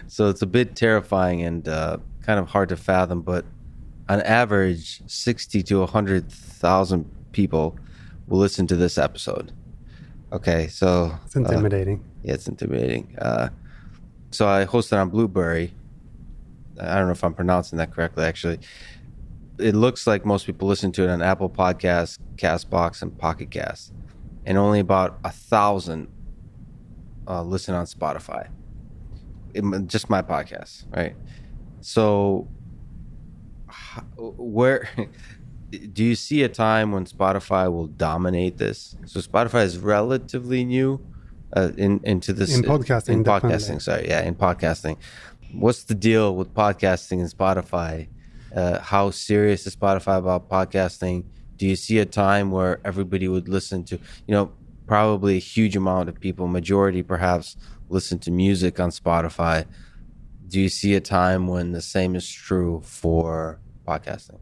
so it's a bit terrifying and kind of hard to fathom. But on average, 60 to 100,000 people will listen to this episode. Okay, so it's intimidating. It's intimidating. So I hosted on Blueberry. I don't know if I'm pronouncing that correctly, actually. It looks like most people listen to it on Apple Podcasts, Castbox, and Pocket Cast, and only about 1,000 listen on Spotify. Just my podcast, right? So, where do you see a time when Spotify will dominate this? So Spotify is relatively new into this in podcasting. In podcasting, sorry, yeah, in podcasting. What's the deal with podcasting and Spotify? How serious is Spotify about podcasting? Do you see a time where everybody would listen to, probably a huge amount of people, majority perhaps, listen to music on Spotify? Do you see a time when the same is true for podcasting?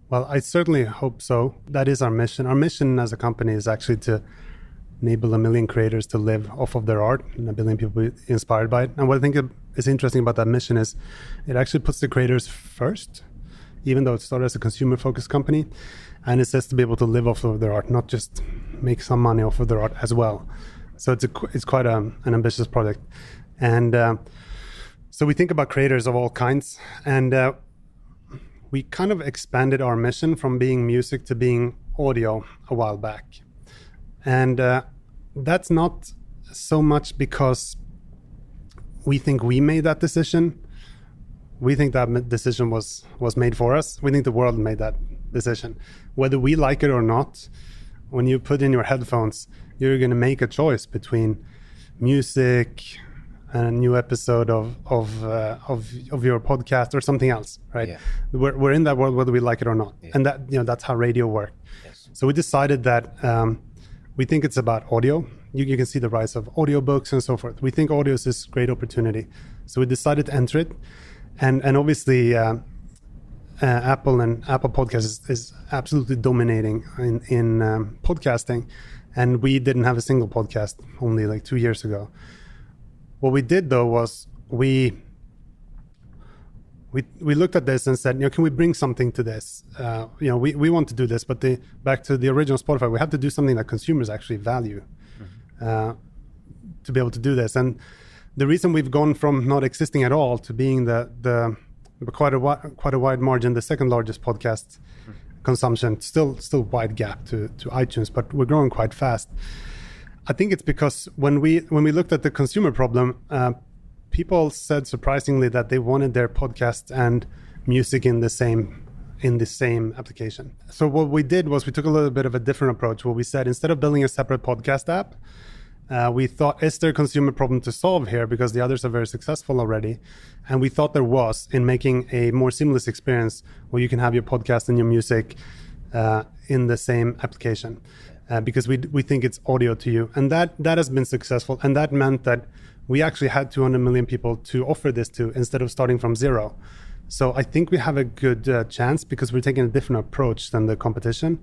Well, I certainly hope so. That is our mission. Our mission as a company is actually to enable 1 million creators to live off of their art and 1 billion people be inspired by it. And what I think is interesting about that mission is it actually puts the creators first, even though it started as a consumer-focused company. And it says to be able to live off of their art, not just make some money off of their art as well. So it's quite an ambitious project. And so we think about creators of all kinds. And we kind of expanded our mission from being music to being audio a while back. And that's not so much because we think we made that decision. We think that decision was made for us. We think the world made that decision. Whether we like it or not, when you put in your headphones, you're going to make a choice between music and a new episode of your podcast or something else, right? Yeah. We're in that world whether we like it or not. Yeah. And that's how radio works. Yes. So we decided that we think it's about audio. You can see the rise of audiobooks and so forth. We think audio is this great opportunity. So we decided to enter it. And obviously, Apple Podcasts is absolutely dominating in podcasting. And we didn't have a single podcast only like 2 years ago. What we did, though, was we looked at this and said, can we bring something to this? We want to do this, but back to the original Spotify, we have to do something that consumers actually value to be able to do this. And the reason we've gone from not existing at all to being the quite a wide margin, the second largest podcast consumption, still wide gap to iTunes, but we're growing quite fast. I think it's because when we looked at the consumer problem, people said surprisingly that they wanted their podcast and music in the same application. So what we did was we took a little bit of a different approach. Where we said instead of building a separate podcast app, we thought, is there a consumer problem to solve here? Because the others are very successful already. And we thought there was in making a more seamless experience where you can have your podcast and your music in the same application. Because we think it's audio to you. And that has been successful. And that meant that we actually had 200 million people to offer this to instead of starting from zero. So I think we have a good chance because we're taking a different approach than the competition.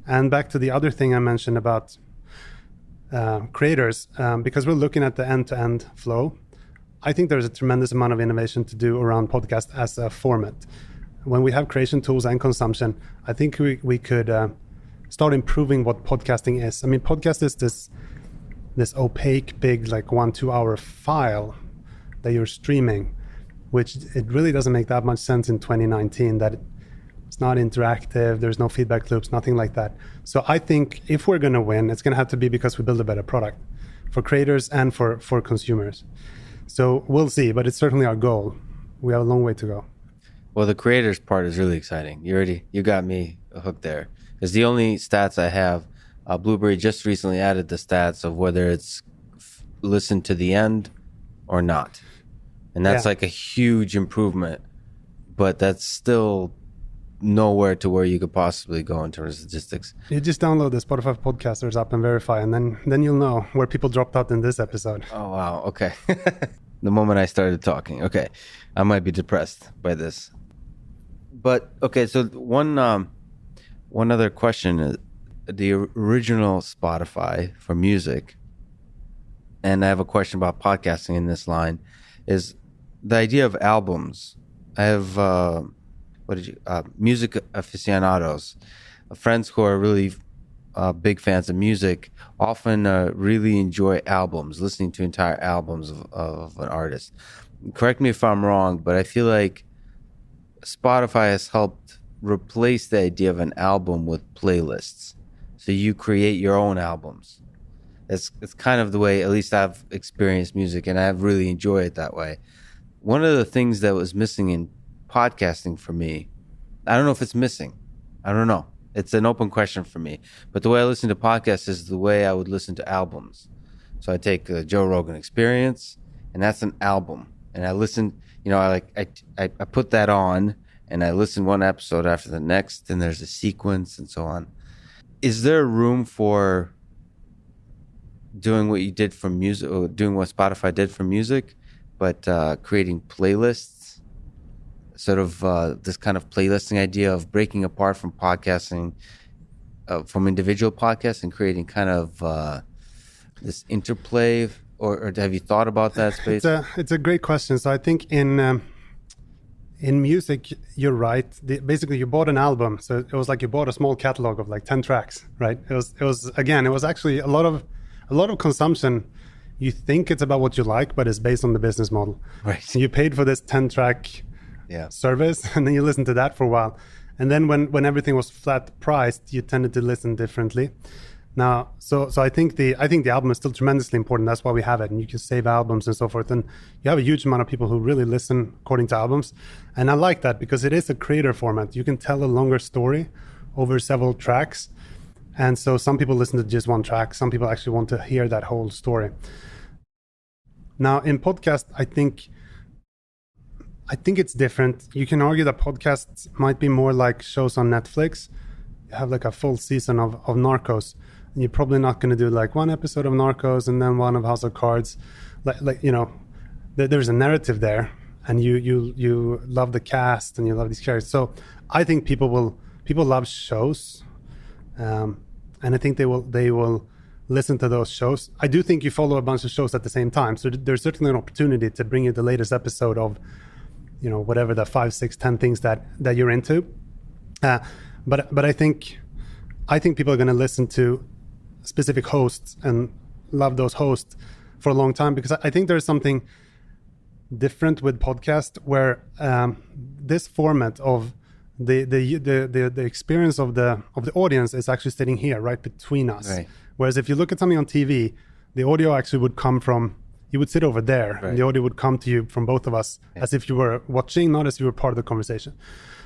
And back to the other thing I mentioned about creators, because we're looking at the end-to-end flow, I think there's a tremendous amount of innovation to do around podcast as a format. When we have creation tools and consumption, I think we could start improving what podcasting is. I mean, podcast is this opaque, big, like 1-2 hour file that you're streaming, which it really doesn't make that much sense in 2019 that it's not interactive, there's no feedback loops, nothing like that. So I think if we're going to win, it's going to have to be because we build a better product for creators and for consumers. So we'll see, but it's certainly our goal. We have a long way to go. Well, the creators part is really exciting. You got me hooked there. Because the only stats I have, Blueberry just recently added the stats of whether it's listened to the end or not. And that's like a huge improvement, but that's still nowhere to where you could possibly go in terms of statistics. You just download the Spotify Podcasters app and verify, and then you'll know where people dropped out in this episode. Oh, wow. Okay. The moment I started talking. Okay. I might be depressed by this. But, okay, so one other question. The original Spotify for music, and I have a question about podcasting in this line, is the idea of albums. I have music aficionados, friends who are really big fans of music, often really enjoy albums, listening to entire albums of an artist. Correct me if I'm wrong, but I feel like Spotify has helped replace the idea of an album with playlists. So you create your own albums. It's kind of the way, at least I've experienced music, and I've really enjoyed it that way. One of the things that was missing in podcasting for me, I don't know if it's missing. I don't know. It's an open question for me. But the way I listen to podcasts is the way I would listen to albums. So I take the Joe Rogan Experience, and that's an album. And I listen, I put that on, and I listen one episode after the next, and there's a sequence and so on. Is there room for doing what you did for music, or doing what Spotify did for music, but creating playlists sort of this kind of playlisting idea of breaking apart from podcasting, from individual podcasts and creating kind of this interplay, or have you thought about that space? It's a great question. So I think in music, you're right. Basically, you bought an album, so it was like you bought a small catalog of like 10 tracks, right? It was actually a lot of consumption. You think it's about what you like, but it's based on the business model. Right. So you paid for this 10 track service, and then you listen to that for a while. And then when everything was flat priced, you tended to listen differently. Now, so I think the album is still tremendously important. That's why we have it, and you can save albums and so forth. And you have a huge amount of people who really listen according to albums, and I like that because it is a creator format. You can tell a longer story over several tracks, and so some people listen to just one track. Some people actually want to hear that whole story. Now, in podcast, I think it's different. You can argue that podcasts might be more like shows on Netflix. You have like a full season of Narcos. And you're probably not going to do like one episode of Narcos and then one of House of Cards. Like there's a narrative there, and you love the cast and you love these characters. So I think people love shows, and I think they will listen to those shows. I do think you follow a bunch of shows at the same time. So there's certainly an opportunity to bring you the latest episode of, whatever the 5, 6, 10 things that you're into. But I think people are going to listen to specific hosts and love those hosts for a long time, because I think there's something different with podcast where this format of the experience of the audience is actually sitting here right between us. Right. Whereas if you look at something on TV, the audio actually would come from, you would sit over there, right, and the audio would come to you from both of us, as if you were watching, not as if you were part of the conversation.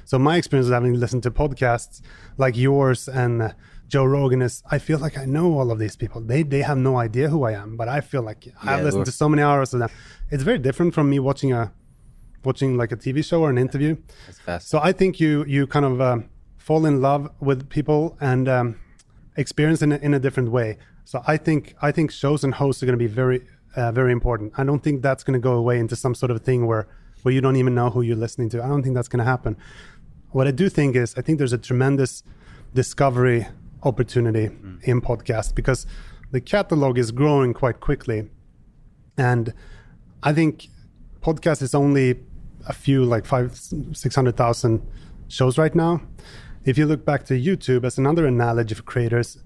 So my experience of having listened to podcasts like yours and Joe Rogan is, I feel like I know all of these people. They have no idea who I am, but I feel like I've listened to so many hours of them. It's very different from me watching like a TV show or an interview. That's fast. So I think you kind of fall in love with people and experience in a different way. So I think shows and hosts are going to be very very important. I don't think that's going to go away into some sort of thing where you don't even know who you're listening to. I don't think that's going to happen. What I do think is, I think there's a tremendous discovery opportunity in podcast, because the catalog is growing quite quickly, and I think podcast is only a few, like 500,000-600,000 shows right now. If you look back to YouTube as another analogy for creators,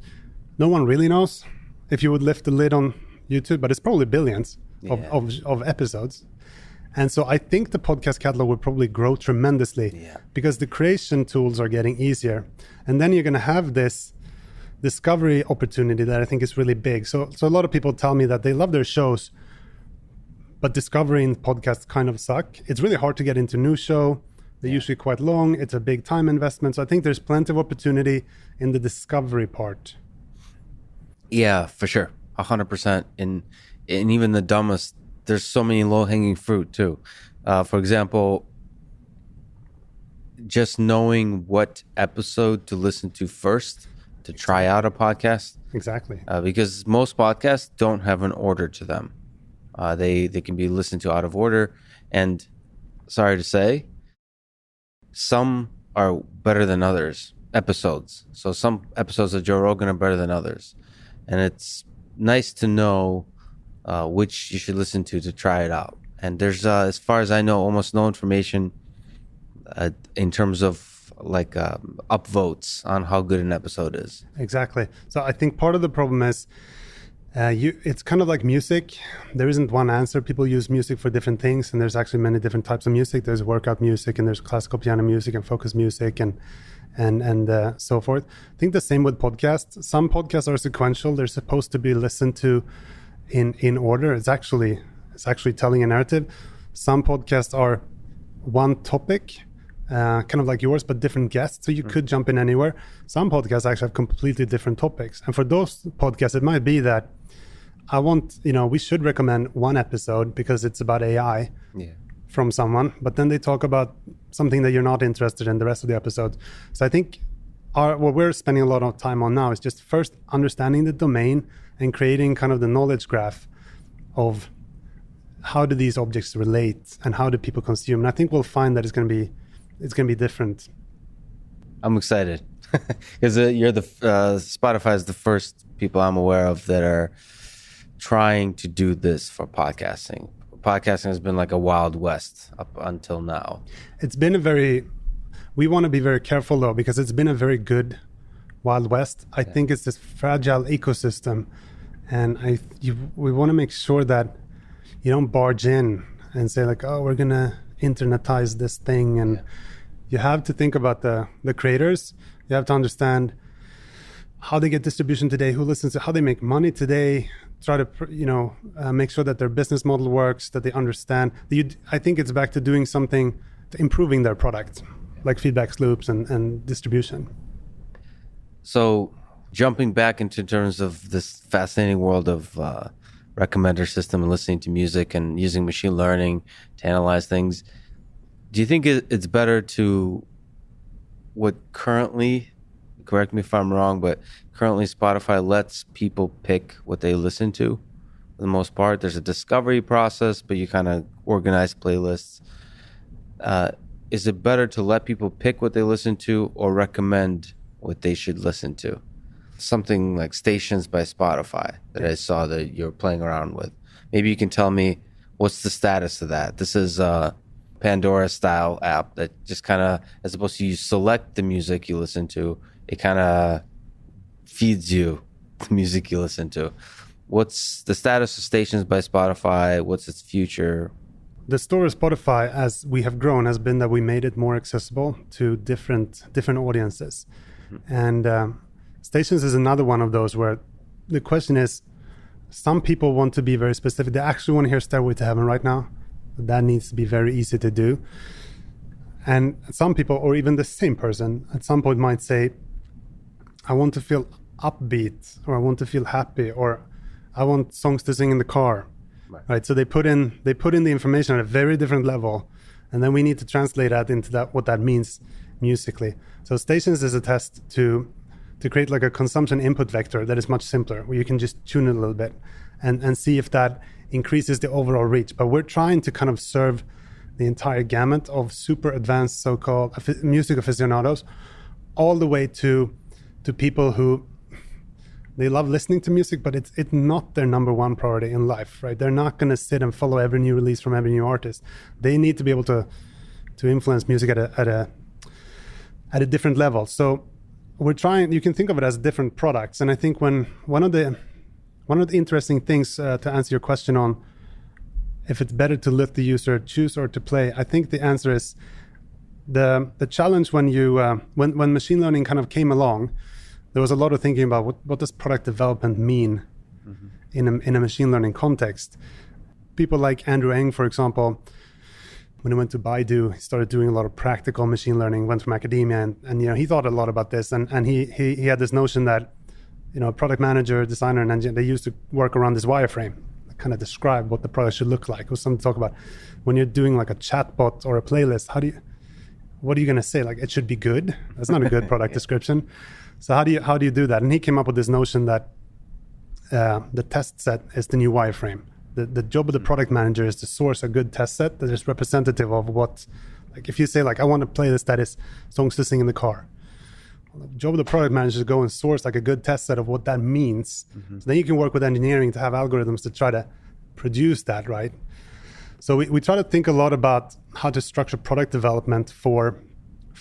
no one really knows if you would lift the lid on YouTube, but it's probably billions of episodes. And so I think the podcast catalog will probably grow tremendously because the creation tools are getting easier. And then you're going to have this discovery opportunity that I think is really big. So a lot of people tell me that they love their shows, but discovering podcasts kind of suck. It's really hard to get into new show. They're usually quite long. It's a big time investment. So I think there's plenty of opportunity in the discovery part. Yeah, for sure. 100%. And even the dumbest, there's so many low-hanging fruit too. For example, just knowing what episode to listen to first to try out a podcast. Exactly. Because most podcasts don't have an order to them. They can be listened to out of order. And sorry to say, some are better than others, episodes. So some episodes of Joe Rogan are better than others. And it's nice to know which you should listen to try it out. And there's, as far as I know, almost no information in terms of like upvotes on how good an episode is. Exactly. So I think part of the problem is it's kind of like music. There isn't one answer. People use music for different things, and there's actually many different types of music. There's workout music, and there's classical piano music, and focus music, and so forth. I think the same with podcasts. Some podcasts are sequential. They're supposed to be listened to in order. It's actually telling a narrative. Some podcasts are one topic, kind of like yours, but different guests, so you could jump in anywhere. Some podcasts actually have completely different topics, and for those podcasts, it might be that we should recommend one episode because it's about AI from someone, but then they talk about something that you're not interested in the rest of the episode. So I think what we're spending a lot of time on now is just first understanding the domain and creating kind of the knowledge graph of how do these objects relate and how do people consume? And I think we'll find that it's going to be different. I'm excited because you're the Spotify is the first people I'm aware of that are trying to do this for podcasting. Podcasting has been like a wild west up until now. It's been we want to be very careful though, because it's been a very good wild west. I think it's this fragile ecosystem, and we want to make sure that you don't barge in and say like, oh, we're gonna internetize this thing. And you have to think about the creators. You have to understand how they get distribution today, who listens to, how they make money today. Try to make sure that their business model works, that they understand. I think it's back to doing something to improving their product, like feedback loops and distribution. So jumping back into terms of this fascinating world of recommender system and listening to music and using machine learning to analyze things, do you think it's better to what currently, correct me if I'm wrong, but currently Spotify lets people pick what they listen to for the most part? There's a discovery process, but you kind of organize playlists. Is it better to let people pick what they listen to or recommend what they should listen to? Something like Stations by Spotify that I saw that you're playing around with. Maybe you can tell me what's the status of that. This is a Pandora style app that just kind of, as opposed to you select the music you listen to, it kind of feeds you the music you listen to. What's the status of Stations by Spotify? What's its future? The story of Spotify, as we have grown, has been that we made it more accessible to different audiences. And Stations is another one of those where the question is, some people want to be very specific. They actually want to hear Stairway to Heaven right now. That needs to be very easy to do. And some people, or even the same person, at some point might say, I want to feel upbeat, or I want to feel happy, or I want songs to sing in the car. Right? So they put in the information at a very different level, and then we need to translate that into what that means musically. So Stations is a test to create like a consumption input vector that is much simpler, where you can just tune it a little bit and see if that increases the overall reach. But we're trying to kind of serve the entire gamut of super advanced so-called music aficionados, all the way to people who they love listening to music, but it's not their number one priority in life, right? They're not going to sit and follow every new release from every new artist. They need to be able to influence music at a different level. So we're trying. You can think of it as different products, and I think when one of the interesting things to answer your question on if it's better to let the user choose or to play, I think the answer is the challenge when when machine learning kind of came along. There was a lot of thinking about what does product development mean in a machine learning context. People like Andrew Ng, for example, when he went to Baidu, he started doing a lot of practical machine learning, went from academia, and he thought a lot about this. And he had this notion that, a product manager, designer, and engineer, they used to work around this wireframe, kind of describe what the product should look like. It was something to talk about. When you're doing like a chatbot or a playlist, what are you going to say? Like, it should be good? That's not a good product description. So how do you do that? And he came up with this notion that the test set is the new wireframe. The job of the product manager is to source a good test set that is representative of what, like if you say like, I want a playlist that is songs to sing in the car. Well, the job of the product manager is to go and source like a good test set of what that means. So then you can work with engineering to have algorithms to try to produce that, right? So we try to think a lot about how to structure product development for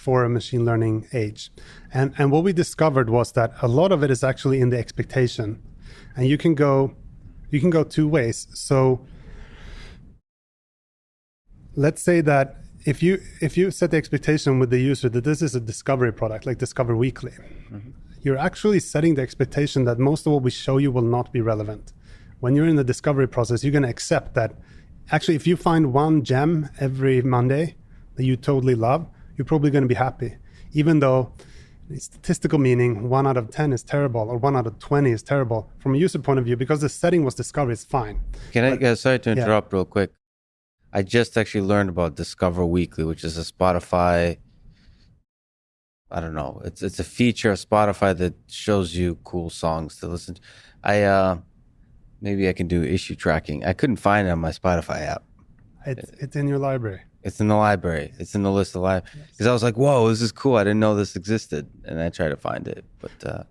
a machine learning age. And what we discovered was that a lot of it is actually in the expectation. And you can go two ways. So let's say that if you set the expectation with the user that this is a discovery product, like Discover Weekly, you're actually setting the expectation that most of what we show you will not be relevant. When you're in the discovery process, you're going to accept that actually if you find one gem every Monday that you totally love, you're probably going to be happy, even though the statistical meaning 1 out of 10 is terrible or 1 out of 20 is terrible. From a user point of view, because the setting was discovery, it's fine. Sorry to interrupt real quick. I just actually learned about Discover Weekly, which is a Spotify, I don't know, it's a feature of Spotify that shows you cool songs to listen to. Maybe I can do issue tracking. I couldn't find it on my Spotify app. It's in your library. It's in the library. It's in the list of library. Because I was like, whoa, this is cool. I didn't know this existed. And I tried to find it. But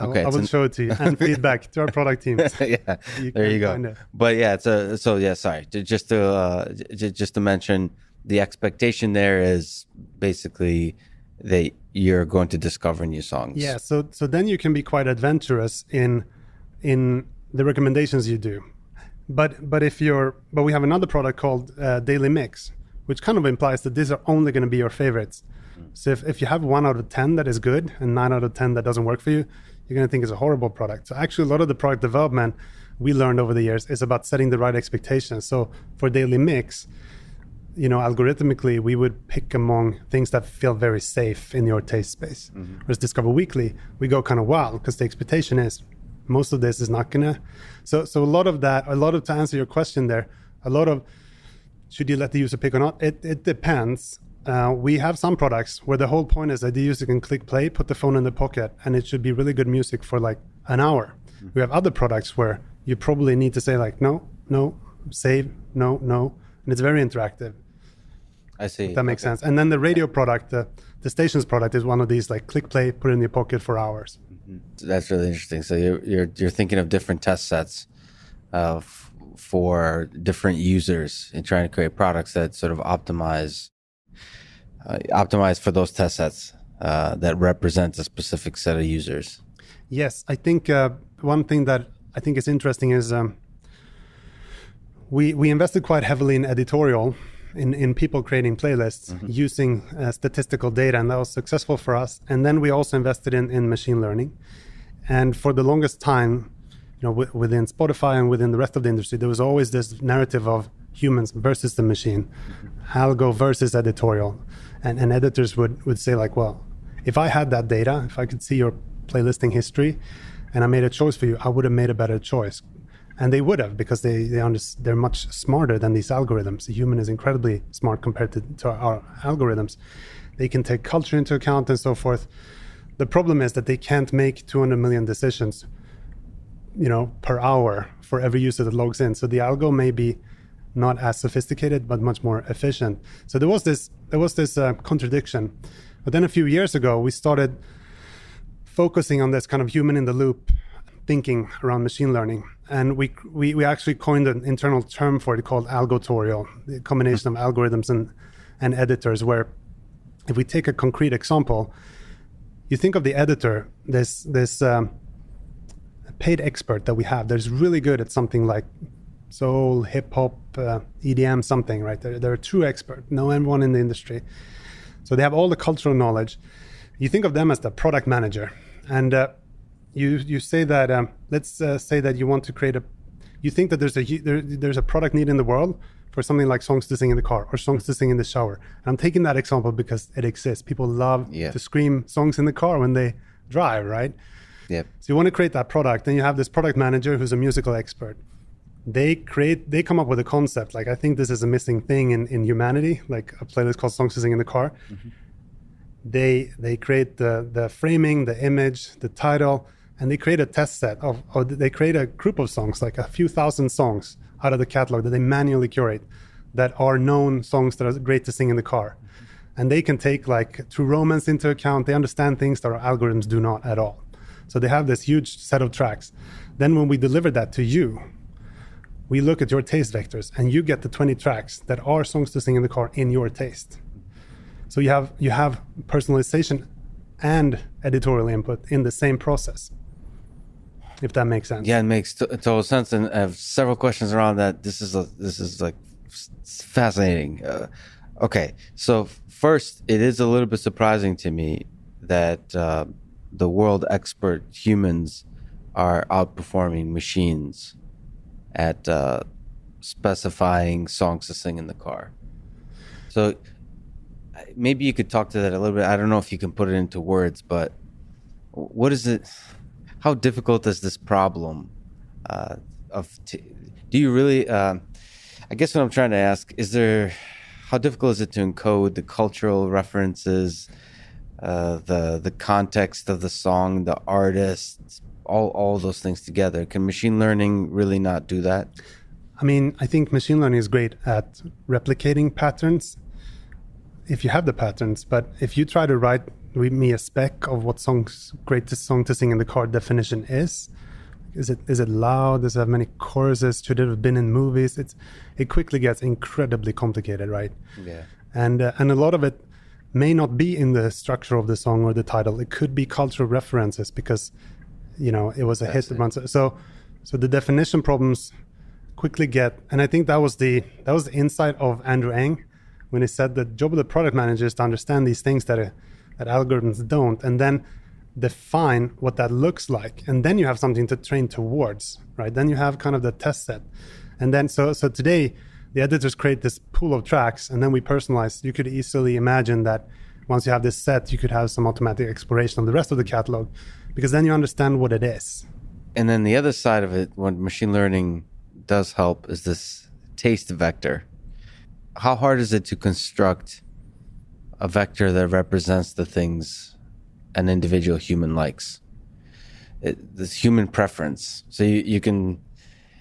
okay. I will show it to you and feedback to our product teams. Yeah, there you go. But yeah, sorry. Just to mention, the expectation there is basically that you're going to discover new songs. Yeah, so then you can be quite adventurous in the recommendations you do. But we have another product called Daily Mix, which kind of implies that these are only going to be your favorites. So if you have 1 out of 10 that is good and 9 out of 10 that doesn't work for you, you're going to think it's a horrible product. So actually, a lot of the product development we learned over the years is about setting the right expectations. So for Daily Mix, algorithmically, we would pick among things that feel very safe in your taste space. Whereas Discover Weekly, we go kind of wild because the expectation is most of this is not gonna. So a lot of to answer your question there, should you let the user pick or not? It depends. We have some products where the whole point is that the user can click play, put the phone in the pocket, and it should be really good music for like an hour. We have other products where you probably need to say like, no, save, no, and it's very interactive. I see. If that makes sense. And then the radio product, the stations product is one of these like click play, put it in your pocket for hours. That's really interesting. So you're thinking of different test sets for different users and trying to create products that sort of optimize for those test sets that represent a specific set of users. Yes, I think one thing that I think is interesting is we invested quite heavily in editorial, in people creating playlists using statistical data, and that was successful for us. And then we also invested in machine learning. And for the longest time, within Spotify and within the rest of the industry, there was always this narrative of humans versus the machine, algo versus editorial. And editors would say like, well, if I had that data, if I could see your playlisting history and I made a choice for you, I would have made a better choice. And they would have, because they're much smarter than these algorithms. The human is incredibly smart compared to our algorithms. They can take culture into account and so forth. The problem is that they can't make 200 million decisions, per hour for every user that logs in. So the algo may be not as sophisticated, but much more efficient. So there was this contradiction. But then a few years ago, we started focusing on this kind of human in the loop thinking around machine learning. And we actually coined an internal term for it called algotorial, the combination of algorithms and editors, where if we take a concrete example, you think of the editor, this paid expert that we have that is really good at something like soul, hip hop, EDM, something, right? They're a true expert, know everyone in the industry. So they have all the cultural knowledge. You think of them as the product manager. And you say that, let's say that you want to create you think that there's a product need in the world for something like songs to sing in the car or songs to sing in the shower. And I'm taking that example because it exists. People love to scream songs in the car when they drive, right? Yep. So you want to create that product, and you have this product manager who's a musical expert. They come up with a concept. Like, I think this is a missing thing in humanity, like a playlist called Songs to Sing in the Car. They create the framing, the image, the title, and they create a test set they create a group of songs, like a few thousand songs out of the catalog that they manually curate that are known songs that are great to sing in the car. And they can take like true romance into account. They understand things that our algorithms do not at all. So they have this huge set of tracks. Then when we deliver that to you, we look at your taste vectors, and you get the 20 tracks that are songs to sing in the car in your taste. So you have personalization and editorial input in the same process, if that makes sense. Yeah, it makes total sense. And I have several questions around that. This is like fascinating. Okay, so first, it is a little bit surprising to me that the world expert humans are outperforming machines at specifying songs to sing in the car. So maybe you could talk to that a little bit. I don't know if you can put it into words, but what is it? How difficult is this problem do you really, I guess what I'm trying to ask, how difficult is it to encode the cultural references, the context of the song, the artist, all those things together. Can machine learning really not do that? I mean, I think machine learning is great at replicating patterns if you have the patterns, but if you try to write me a spec of what greatest song to sing in the car definition is it loud? Does it have many choruses? Should it have been in movies? It quickly gets incredibly complicated, right? Yeah. And a lot of it may not be in the structure of the song or the title. It could be cultural references because, it was a hit. So the definition problems quickly get, and I think that was the insight of Andrew Ng when he said the job of the product manager is to understand these things that algorithms don't, and then define what that looks like, and then you have something to train towards, right? Then you have kind of the test set, and then so today the editors create this pool of tracks, and then we personalize. You could easily imagine that once you have this set, you could have some automatic exploration of the rest of the catalog, because then you understand what it is. And then the other side of it, when machine learning does help, is this taste vector. How hard is it to construct a vector that represents the things an individual human likes? This human preference. So you can,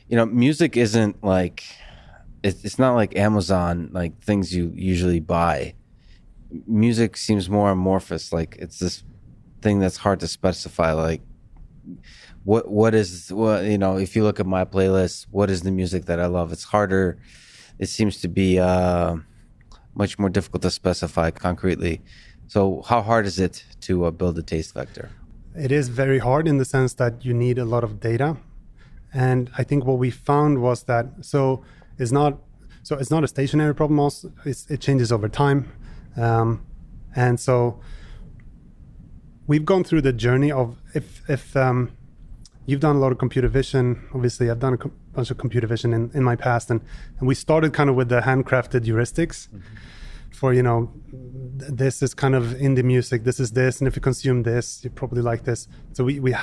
music isn't like, it's not like Amazon, like things you usually buy. Music seems more amorphous, like it's this thing that's hard to specify, like if you look at my playlist, what is the music that I love? It's harder. It seems to be much more difficult to specify concretely. So how hard is it to build a taste vector? It is very hard in the sense that you need a lot of data. And I think what we found was that it's not a stationary problem. Also, it changes over time. And so we've gone through the journey of if you've done a lot of computer vision. Obviously, I've done a bunch of computer vision in my past, and we started kind of with the handcrafted heuristics for, this is kind of indie music, this is this, and if you consume this, you probably like this. So we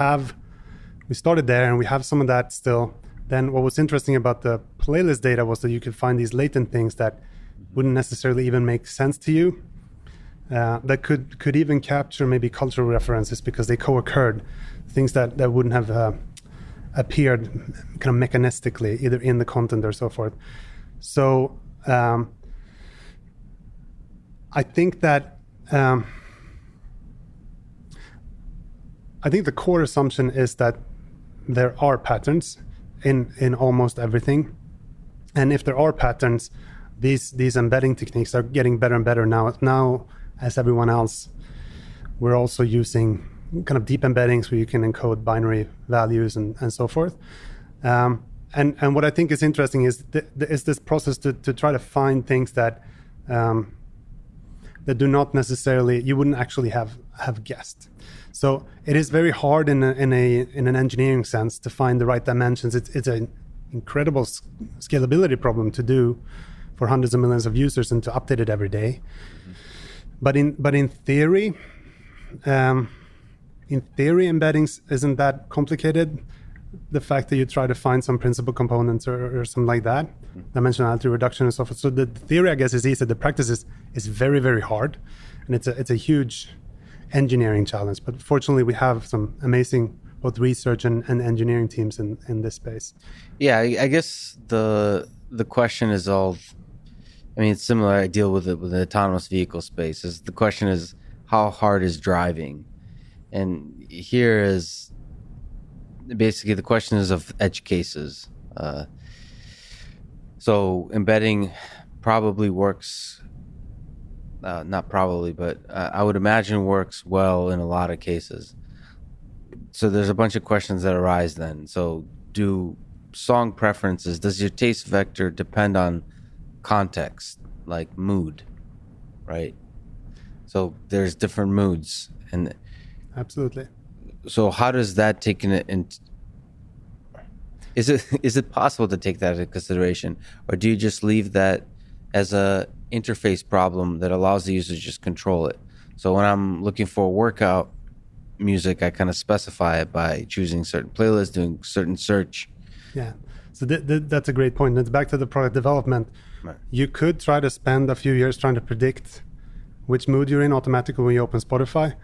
started there, and we have some of that still. Then what was interesting about the playlist data was that you could find these latent things that wouldn't necessarily even make sense to you, that could even capture maybe cultural references because they co-occurred, things that wouldn't have appeared kind of mechanistically either in the content or so forth. So I think that I think the core assumption is that there are patterns in almost everything, and if there are patterns, these embedding techniques are getting better and better now as everyone else. We're also using kind of deep embeddings where you can encode binary values and so forth. And what I think is interesting is this process to try to find things that do not necessarily, you wouldn't actually have guessed. So it is very hard in an engineering sense to find the right dimensions. It's an incredible scalability problem to do for hundreds of millions of users and to update it every day. Mm-hmm. But in theory, embeddings isn't that complicated. The fact that you try to find some principal components or something like that, dimensionality reduction and so forth. So the theory, I guess, is easy. The practice is very, very hard, and it's a huge engineering challenge. But fortunately, we have some amazing both research and engineering teams in this space. Yeah, I guess the question is all. I mean, it's similar. I deal with it with the autonomous vehicle space. The question is how hard is driving, and here is. Basically, the question is of edge cases. So embedding probably works, not probably, but I would imagine works well in a lot of cases. So there's a bunch of questions that arise then. So do song preferences, does your taste vector depend on context, like mood, right? So there's different moods. And absolutely. So how does that take in? Is it possible to take that into consideration, or do you just leave that as a interface problem that allows the user to just control it? So when I'm looking for workout music, I kind of specify it by choosing certain playlists, doing certain search. Yeah, so that's a great point. It's back to the product development. Right. You could try to spend a few years trying to predict which mood you're in automatically when you open Spotify.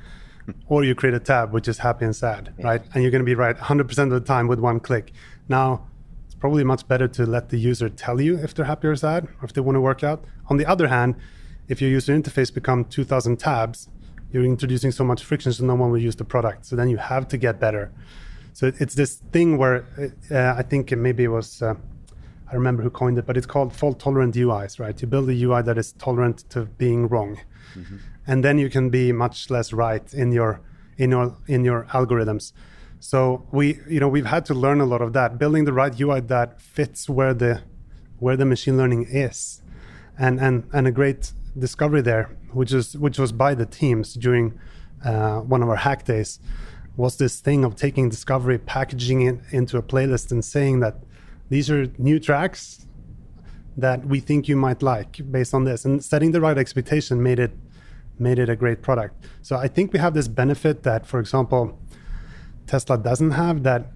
or you create a tab which is happy and sad, right? And you're going to be right 100% of the time with one click. Now, it's probably much better to let the user tell you if they're happy or sad, or if they want to work out. On the other hand, if your user interface become 2,000 tabs, you're introducing so much friction, so no one will use the product. So then you have to get better. So it's this thing where I think maybe it was, I remember who coined it, but it's called fault-tolerant UIs, right? You build a UI that is tolerant to being wrong. Mm-hmm. And then you can be much less right in your algorithms. So we've had to learn a lot of that, building the right UI that fits where the machine learning is, and a great discovery there, which was by the teams during one of our hack days, was this thing of taking discovery, packaging it into a playlist, and saying that these are new tracks that we think you might like based on this, and setting the right expectation made it a great product. So I think we have this benefit that, for example, Tesla doesn't have, that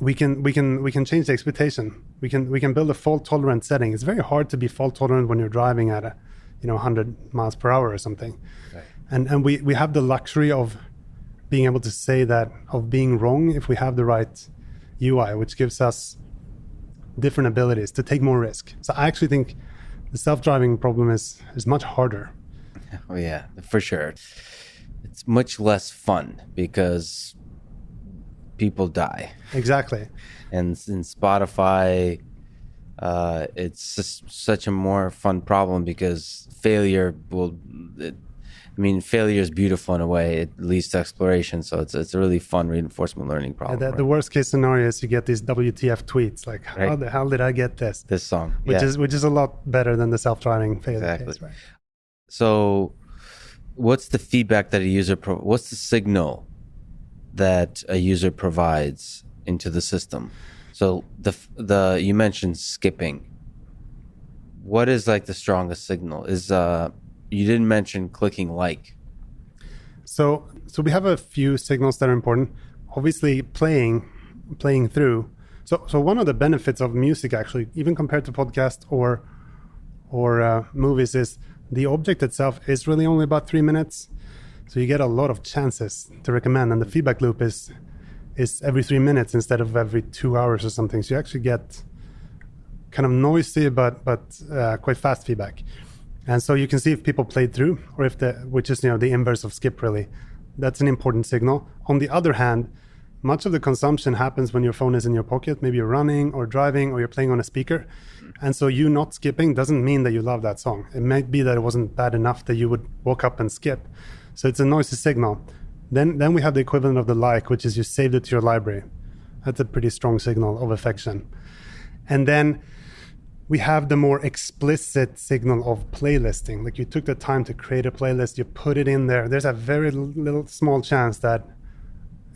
we can change the expectation. We can build a fault tolerant setting. It's very hard to be fault tolerant when you're driving at 100 miles per hour or something. Right. And we have the luxury of being able to say that, of being wrong, if we have the right UI, which gives us different abilities to take more risk. So I actually think the self-driving problem is much harder. Oh yeah, for sure. It's much less fun because people die. Exactly. And in Spotify, it's just such a more fun problem because failure is beautiful in a way. It leads to exploration. So it's a really fun reinforcement learning problem. The worst case scenario is you get these WTF tweets, like, how the hell did I get this song? Which is a lot better than the self-driving failure case, right? So what's the feedback that what's the signal that a user provides into the system? So the you mentioned skipping. What is like the strongest signal? Is you didn't mention clicking like. So we have a few signals that are important. Obviously playing through. So one of the benefits of music, actually, even compared to podcast or movies, is the object itself is really only about 3 minutes. So you get a lot of chances to recommend, and the feedback loop is every 3 minutes instead of every 2 hours or something. So you actually get kind of noisy but quite fast feedback. And so you can see if people played through, or which is the inverse of skip, really. That's an important signal. On the other hand, much of the consumption happens when your phone is in your pocket. Maybe you're running or driving, or you're playing on a speaker. And so you not skipping doesn't mean that you love that song. It might be that it wasn't bad enough that you would walk up and skip. So it's a noisy signal. Then we have the equivalent of the like, which is you saved it to your library. That's a pretty strong signal of affection. And then we have the more explicit signal of playlisting. Like, you took the time to create a playlist, you put it in there. There's a very little small chance that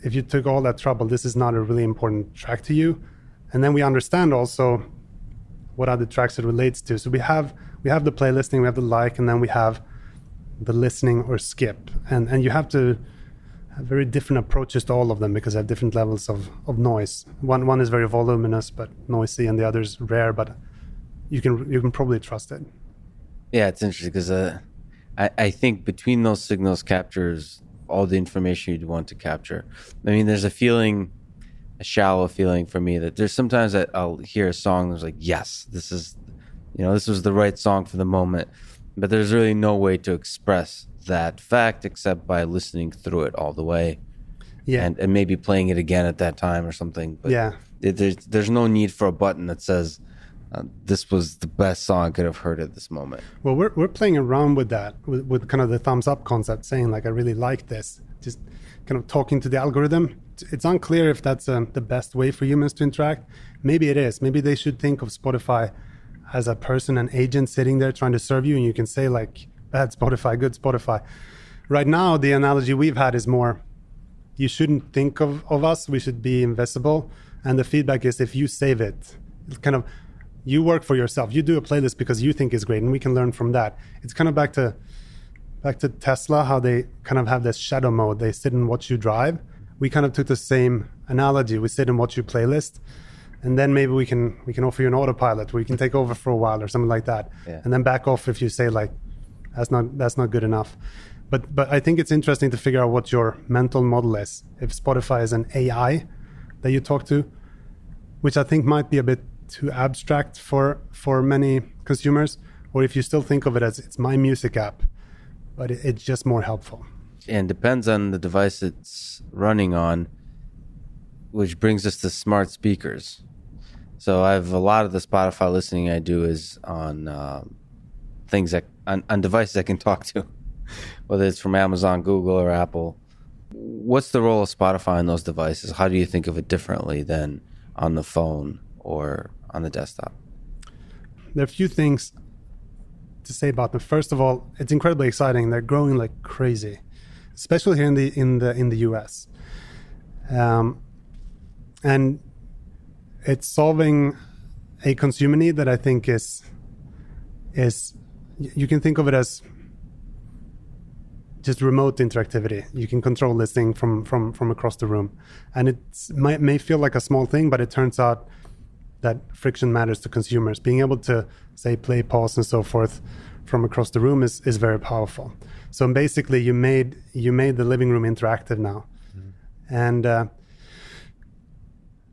if you took all that trouble, this is not a really important track to you. And then we understand also what other tracks it relates to. So we have the playlisting, we have the like, and then we have the listening or skip. And you have to have very different approaches to all of them because they have different levels of noise. One is very voluminous but noisy, and the other is rare, but you can probably trust it. Yeah, it's interesting because I think between those signals captures all the information you'd want to capture. I mean, there's a shallow feeling for me that there's sometimes that I'll hear a song that's like, yes, this was the right song for the moment. But there's really no way to express that fact except by listening through it all the way. Yeah. And maybe playing it again at that time or something. But yeah. There's no need for a button that says, this was the best song I could have heard at this moment. Well, we're playing around with that, with kind of the thumbs up concept, saying like, I really like this. Just kind of talking to the algorithm. It's unclear if that's the best way for humans to interact. Maybe it is. Maybe they should think of Spotify as a person, an agent sitting there trying to serve you, and you can say like, bad Spotify, good Spotify. Right now, the analogy we've had is more, you shouldn't think of us. We should be invisible. And the feedback is, if you save it, it's kind of, you work for yourself. You do a playlist because you think it's great, and we can learn from that. It's kind of back to Tesla, how they kind of have this shadow mode. They sit and watch you drive. We kind of took the same analogy. We sit and watch your playlist, and then maybe we can offer you an autopilot where you can take over for a while or something like that, and then back off if you say like, that's not good enough. But I think it's interesting to figure out what your mental model is. If Spotify is an AI that you talk to, which I think might be a bit too abstract for many consumers, or if you still think of it as it's my music app, but it's just more helpful. And depends on the device it's running on, which brings us to smart speakers. So I have a lot of the Spotify listening I do is on things that on devices I can talk to, whether it's from Amazon, Google, or Apple. What's the role of Spotify on those devices? How do you think of it differently than on the phone or on the desktop? There are a few things to say about them. First of all, it's incredibly exciting. They're growing like crazy, especially here in the US, and it's solving a consumer need that I think is you can think of it as just remote interactivity. You can control this thing from across the room, and it may feel like a small thing, but it turns out that friction matters to consumers. Being able to say play, pause, and so forth from across the room is very powerful. So basically, you made the living room interactive now, and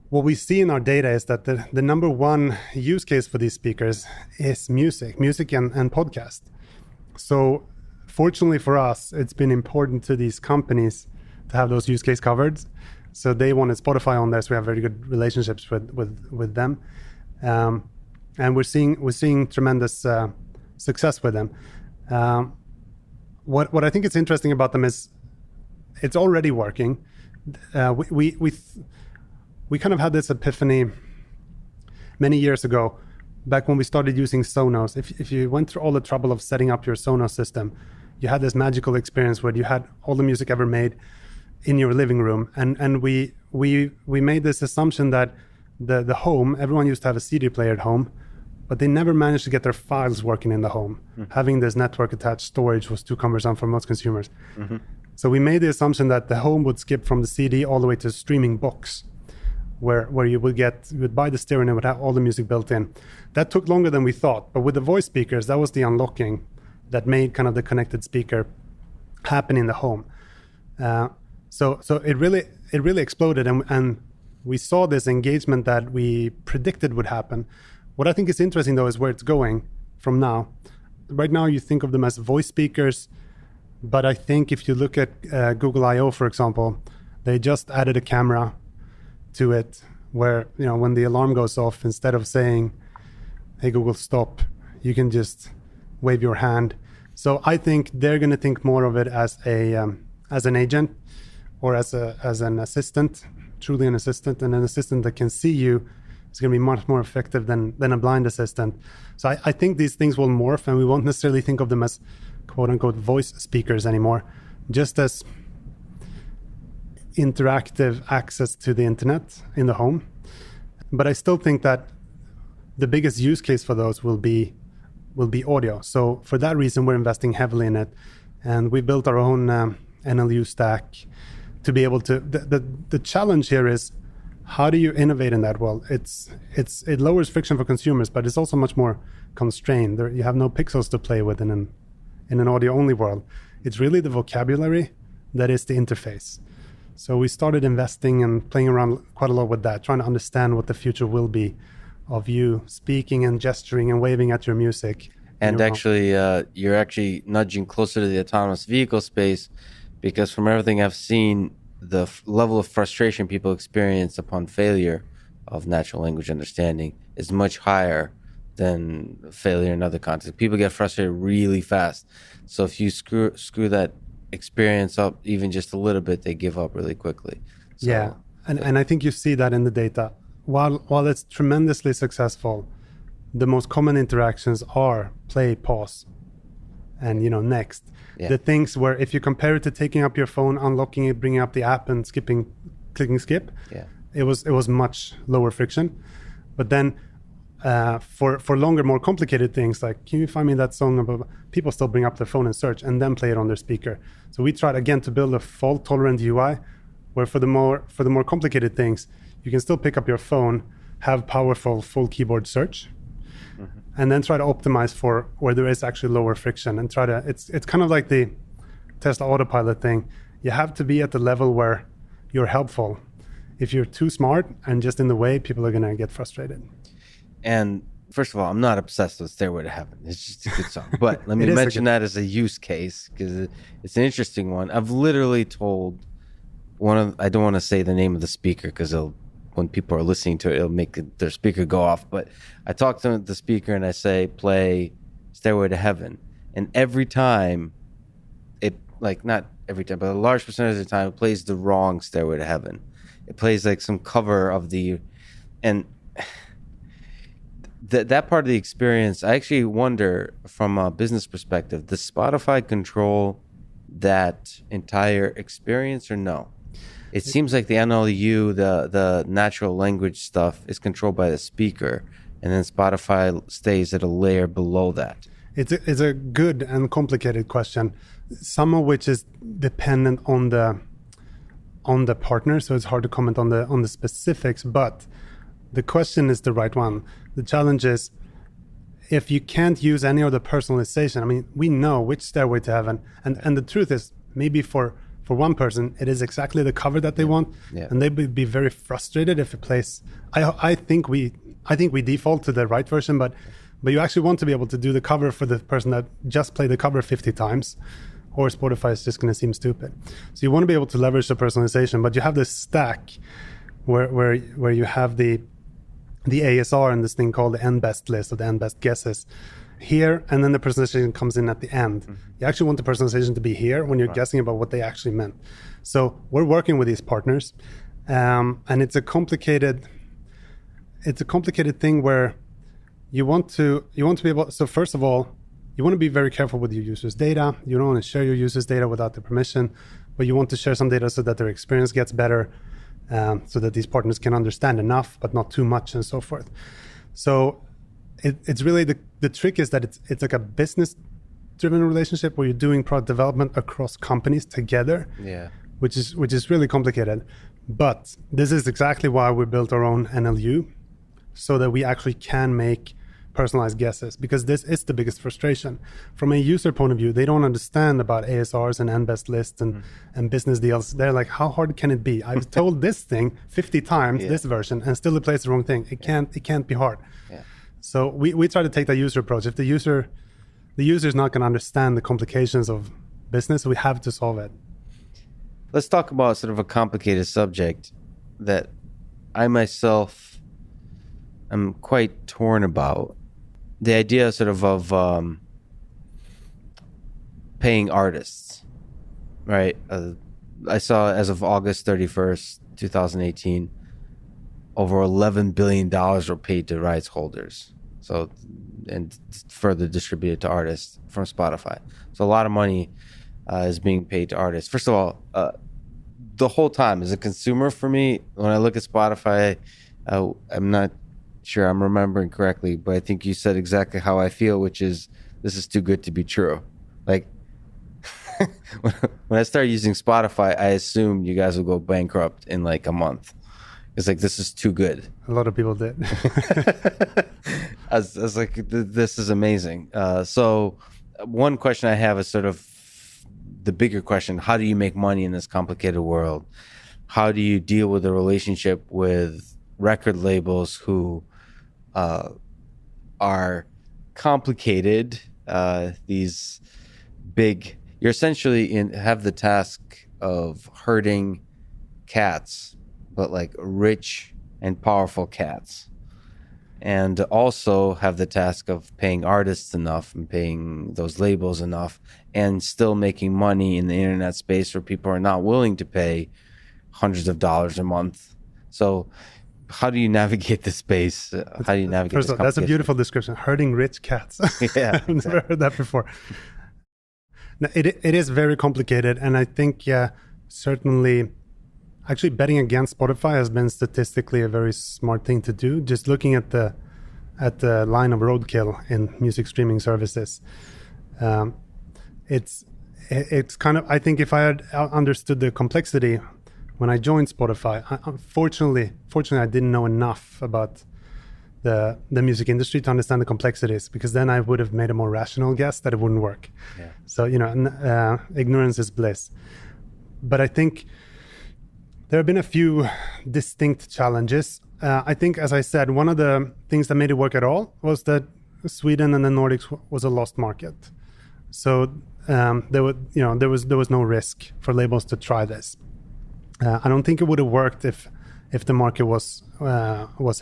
what we see in our data is that the number one use case for these speakers is music and podcast. So fortunately for us, it's been important to these companies to have those use case covered. So they wanted Spotify on there, so we have very good relationships with them, and we're seeing tremendous success with them. What I think is interesting about them is it's already working. We kind of had this epiphany many years ago, back when we started using Sonos. If you went through all the trouble of setting up your Sonos system, you had this magical experience where you had all the music ever made in your living room. And we made this assumption that the home, everyone used to have a CD player at home, but they never managed to get their files working in the home. Having this network attached storage was too cumbersome for most consumers. So we made the assumption that the home would skip from the CD all the way to streaming books, where you would buy the stereo and it would have all the music built in. That took longer than we thought, but with the voice speakers, that was the unlocking that made kind of the connected speaker happen in the home. So it really exploded, and we saw this engagement that we predicted would happen. What I think is interesting though is where it's going from now. Right now you think of them as voice speakers, but I think if you look at Google I/O, for example, they just added a camera to it where, when the alarm goes off, instead of saying, "Hey Google, stop," you can just wave your hand. So I think they're going to think more of it as an agent, or as an assistant, truly an assistant, and an assistant that can see you is going to be much more effective than a blind assistant. So I think these things will morph, and we won't necessarily think of them as quote unquote voice speakers anymore, just as interactive access to the internet in the home. But I still think that the biggest use case for those will be audio. So for that reason, we're investing heavily in it, and we built our own NLU stack to be able to. The challenge here is, how do you innovate in that? Well, it lowers friction for consumers, but it's also much more constrained. You have no pixels to play with in an audio only world. It's really the vocabulary that is the interface. So we started investing and playing around quite a lot with that, trying to understand what the future will be of you speaking and gesturing and waving at your music. And actually, you're actually nudging closer to the autonomous vehicle space, because from everything I've seen, the level of frustration people experience upon failure of natural language understanding is much higher than failure in other contexts. People get frustrated really fast. So if you screw that experience up even just a little bit, they give up really quickly. So, yeah, and I think you see that in the data. While it's tremendously successful, the most common interactions are play, pause, and next. Yeah. The things where if you compare it to taking up your phone, unlocking it, bringing up the app, and clicking skip, yeah, it was much lower friction. But then for longer, more complicated things like, can you find me that song about, people still bring up their phone and search and then play it on their speaker. So we tried again to build a fault tolerant UI where for the more complicated things, you can still pick up your phone, have powerful full keyboard search, and then try to optimize for where there is actually lower friction, and it's kind of like the Tesla autopilot thing, you have to be at the level where you're helpful. If you're too smart and just in the way, people are going to get frustrated. And first of all, I'm not obsessed with Stairway to Heaven. It's just a good song. But let me It is mention that as a use case because it's an interesting one. I've literally told I don't want to say the name of the speaker because when people are listening to it, it'll make their speaker go off. But I talk to the speaker and I say, play Stairway to Heaven. And every time not every time, but a large percentage of the time, it plays the wrong Stairway to Heaven. It plays like some cover of and that part of the experience, I actually wonder from a business perspective, does Spotify control that entire experience or no? It seems like the NLU, the natural language stuff, is controlled by the speaker, and then Spotify stays at a layer below that. It's a good and complicated question, some of which is dependent on the partner, so it's hard to comment on the specifics. But the question is the right one. The challenge is, if you can't use any of the personalization, I mean, we know which Stairway to Heaven, and the truth is, maybe for one person, it is exactly the cover that they want, and they would be very frustrated if it plays. I think we default to the right version, but you actually want to be able to do the cover for the person that just played the cover 50 times, or Spotify is just going to seem stupid. So you want to be able to leverage the personalization, but you have this stack where you have the ASR and this thing called the N best list or the N best guesses here, and then the personalization comes in at the end. Mm-hmm. You actually want the personalization to be here when you're guessing about what they actually meant. So we're working with these partners, and it's a complicated thing where you want to be able. So first of all, you want to be very careful with your users' data. You don't want to share your users' data without their permission, but you want to share some data so that their experience gets better, so that these partners can understand enough, but not too much, and so forth. So it's really the trick is that it's like a business-driven relationship where you're doing product development across companies together, which is really complicated. But this is exactly why we built our own NLU, so that we actually can make personalized guesses, because this is the biggest frustration. From a user point of view, they don't understand about ASRs and N-best lists and business deals. They're like, how hard can it be? I've told this thing 50 times, this version, and still it plays the wrong thing. It can't be hard. Yeah. So we try to take that user approach. If the user is not going to understand the complications of business, we have to solve it. Let's talk about sort of a complicated subject that I myself am quite torn about. The idea sort of paying artists, right? I saw as of August 31st, 2018, over $11 billion were paid to rights holders. So, and further distributed to artists from Spotify. So a lot of money is being paid to artists. First of all, the whole time as a consumer for me, when I look at Spotify, I'm not sure I'm remembering correctly, but I think you said exactly how I feel, which is this is too good to be true. Like when I started using Spotify, I assumed you guys would go bankrupt in like a month. It's like, this is too good. A lot of people did. I was like, this is amazing. So one question I have is sort of the bigger question. How do you make money in this complicated world? How do you deal with the relationship with record labels who are complicated? These big, you're essentially have the task of herding cats, but like rich and powerful cats, and also have the task of paying artists enough and paying those labels enough and still making money in the internet space where people are not willing to pay hundreds of dollars a month. So how do you navigate the space? How do you navigate First of all, that's a beautiful description. Herding rich cats. Yeah, I've never heard that before. Now, it is very complicated, and I think certainly actually betting against Spotify has been statistically a very smart thing to do. Just looking at the line of roadkill in music streaming services, it's kind of, I think if I had understood the complexity when I joined Spotify, fortunately I didn't know enough about the music industry to understand the complexities, because then I would have made a more rational guess that it wouldn't work. Yeah. So, ignorance is bliss. But I think there have been a few distinct challenges. I think, as I said, one of the things that made it work at all was that Sweden and the Nordics was a lost market. So there was no risk for labels to try this. I don't think it would have worked if the market was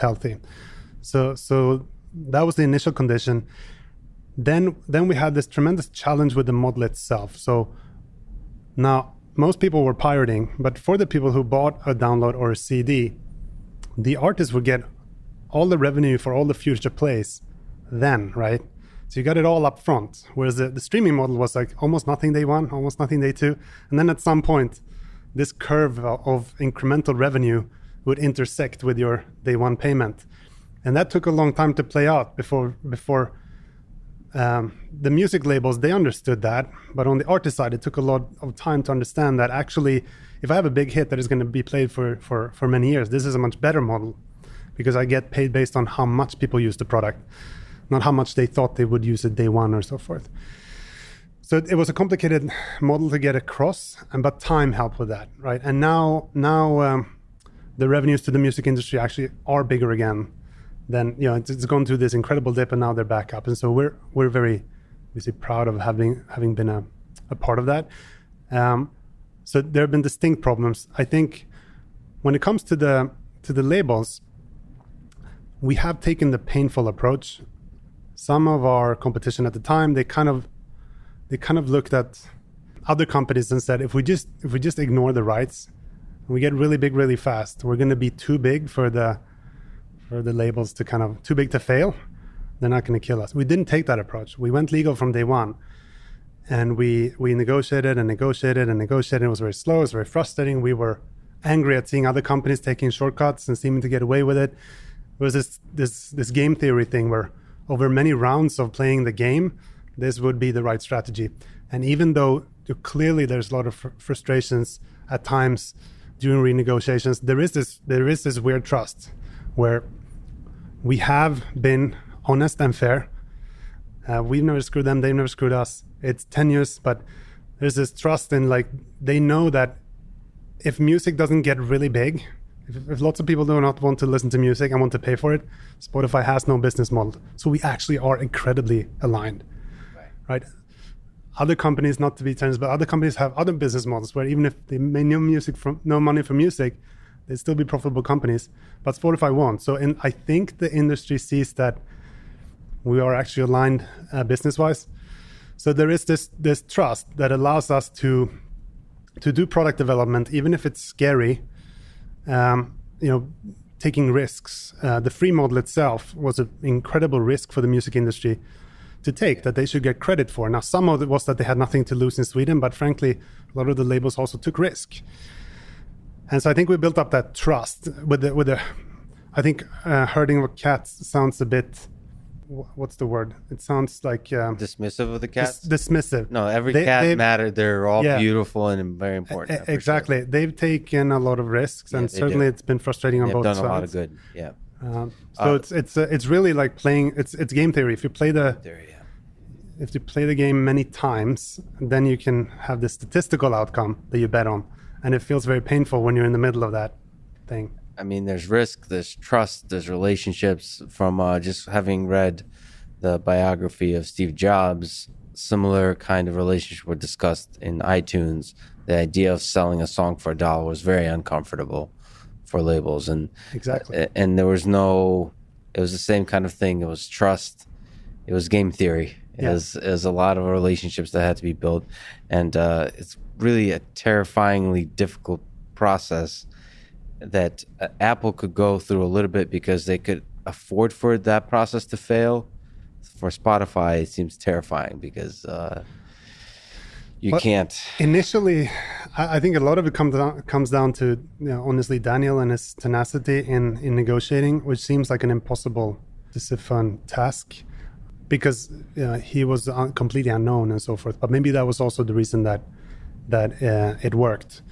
healthy. So that was the initial condition. Then we had this tremendous challenge with the model itself. So now most people were pirating, but for the people who bought a download or a CD, the artist would get all the revenue for all the future plays then, right? So you got it all up front. Whereas the streaming model was like almost nothing day one, almost nothing day two. And then at some point, this curve of incremental revenue would intersect with your day one payment. And that took a long time to play out before the music labels, they understood that. But on the artist side, it took a lot of time to understand that actually, if I have a big hit that is going to be played for many years, this is a much better model, because I get paid based on how much people use the product, not how much they thought they would use it day one or so forth. So it was a complicated model to get across, but time helped with that, right? And now the revenues to the music industry actually are bigger again. Then it's gone through this incredible dip, and now they're back up. And so we're very proud of having been a part of that. So there have been distinct problems. I think when it comes to the labels, we have taken the painful approach. Some of our competition at the time, they kind of looked at other companies and said, if we just ignore the rights, we get really big really fast, we're going to be too big for the labels to too big to fail. They're not going to kill us. We didn't take that approach. We went legal from day one, and we negotiated and negotiated and negotiated. It was very slow. It was very frustrating. We were angry at seeing other companies taking shortcuts and seeming to get away with it. It was this game theory thing where over many rounds of playing the game, this would be the right strategy. And even though clearly there's a lot of frustrations at times during renegotiations, there is this weird trust where we have been honest and fair. We've never screwed them, they've never screwed us. It's tenuous, but there's this trust in, like, they know that if music doesn't get really big, if lots of people do not want to listen to music and want to pay for it, Spotify has no business model. So we actually are incredibly aligned, right? Other companies, not to be tennis, but other companies have other business models where even if they may no money from music, they'd still be profitable companies. But Spotify won't. So I think the industry sees that we are actually aligned business-wise. So there is this trust that allows us to do product development, even if it's scary. Taking risks. The free model itself was an incredible risk for the music industry to take, that they should get credit for. Now, some of it was that they had nothing to lose in Sweden, but frankly, a lot of the labels also took risk. And so I think we built up that trust with the I think herding of cats sounds a bit, what's the word? It sounds like dismissive of the cats. Dismissive. No, every cat mattered. They're all beautiful and very important. Exactly. Sure. They've taken a lot of risks, and certainly it's been frustrating on both sides. They've done a lot of good. Yeah. It's really like playing. It's game theory. If you play if you play the game many times, then you can have the statistical outcome that you bet on, and it feels very painful when you're in the middle of that thing. I mean, there's risk, there's trust, there's relationships. From just having read the biography of Steve Jobs, similar kind of relationship were discussed in iTunes. The idea of selling a song for $1 was very uncomfortable for labels, and exactly. And there was it was the same kind of thing. It was trust. It was game theory. It was a lot of relationships that had to be built, and it's really a terrifyingly difficult process that Apple could go through a little bit because they could afford for that process to fail. For Spotify, it seems terrifying because you can't. Initially, I think a lot of it comes down to, honestly, Daniel and his tenacity in negotiating, which seems like an impossible Sisyphean task, because he was completely unknown and so forth. But maybe that was also the reason that it worked.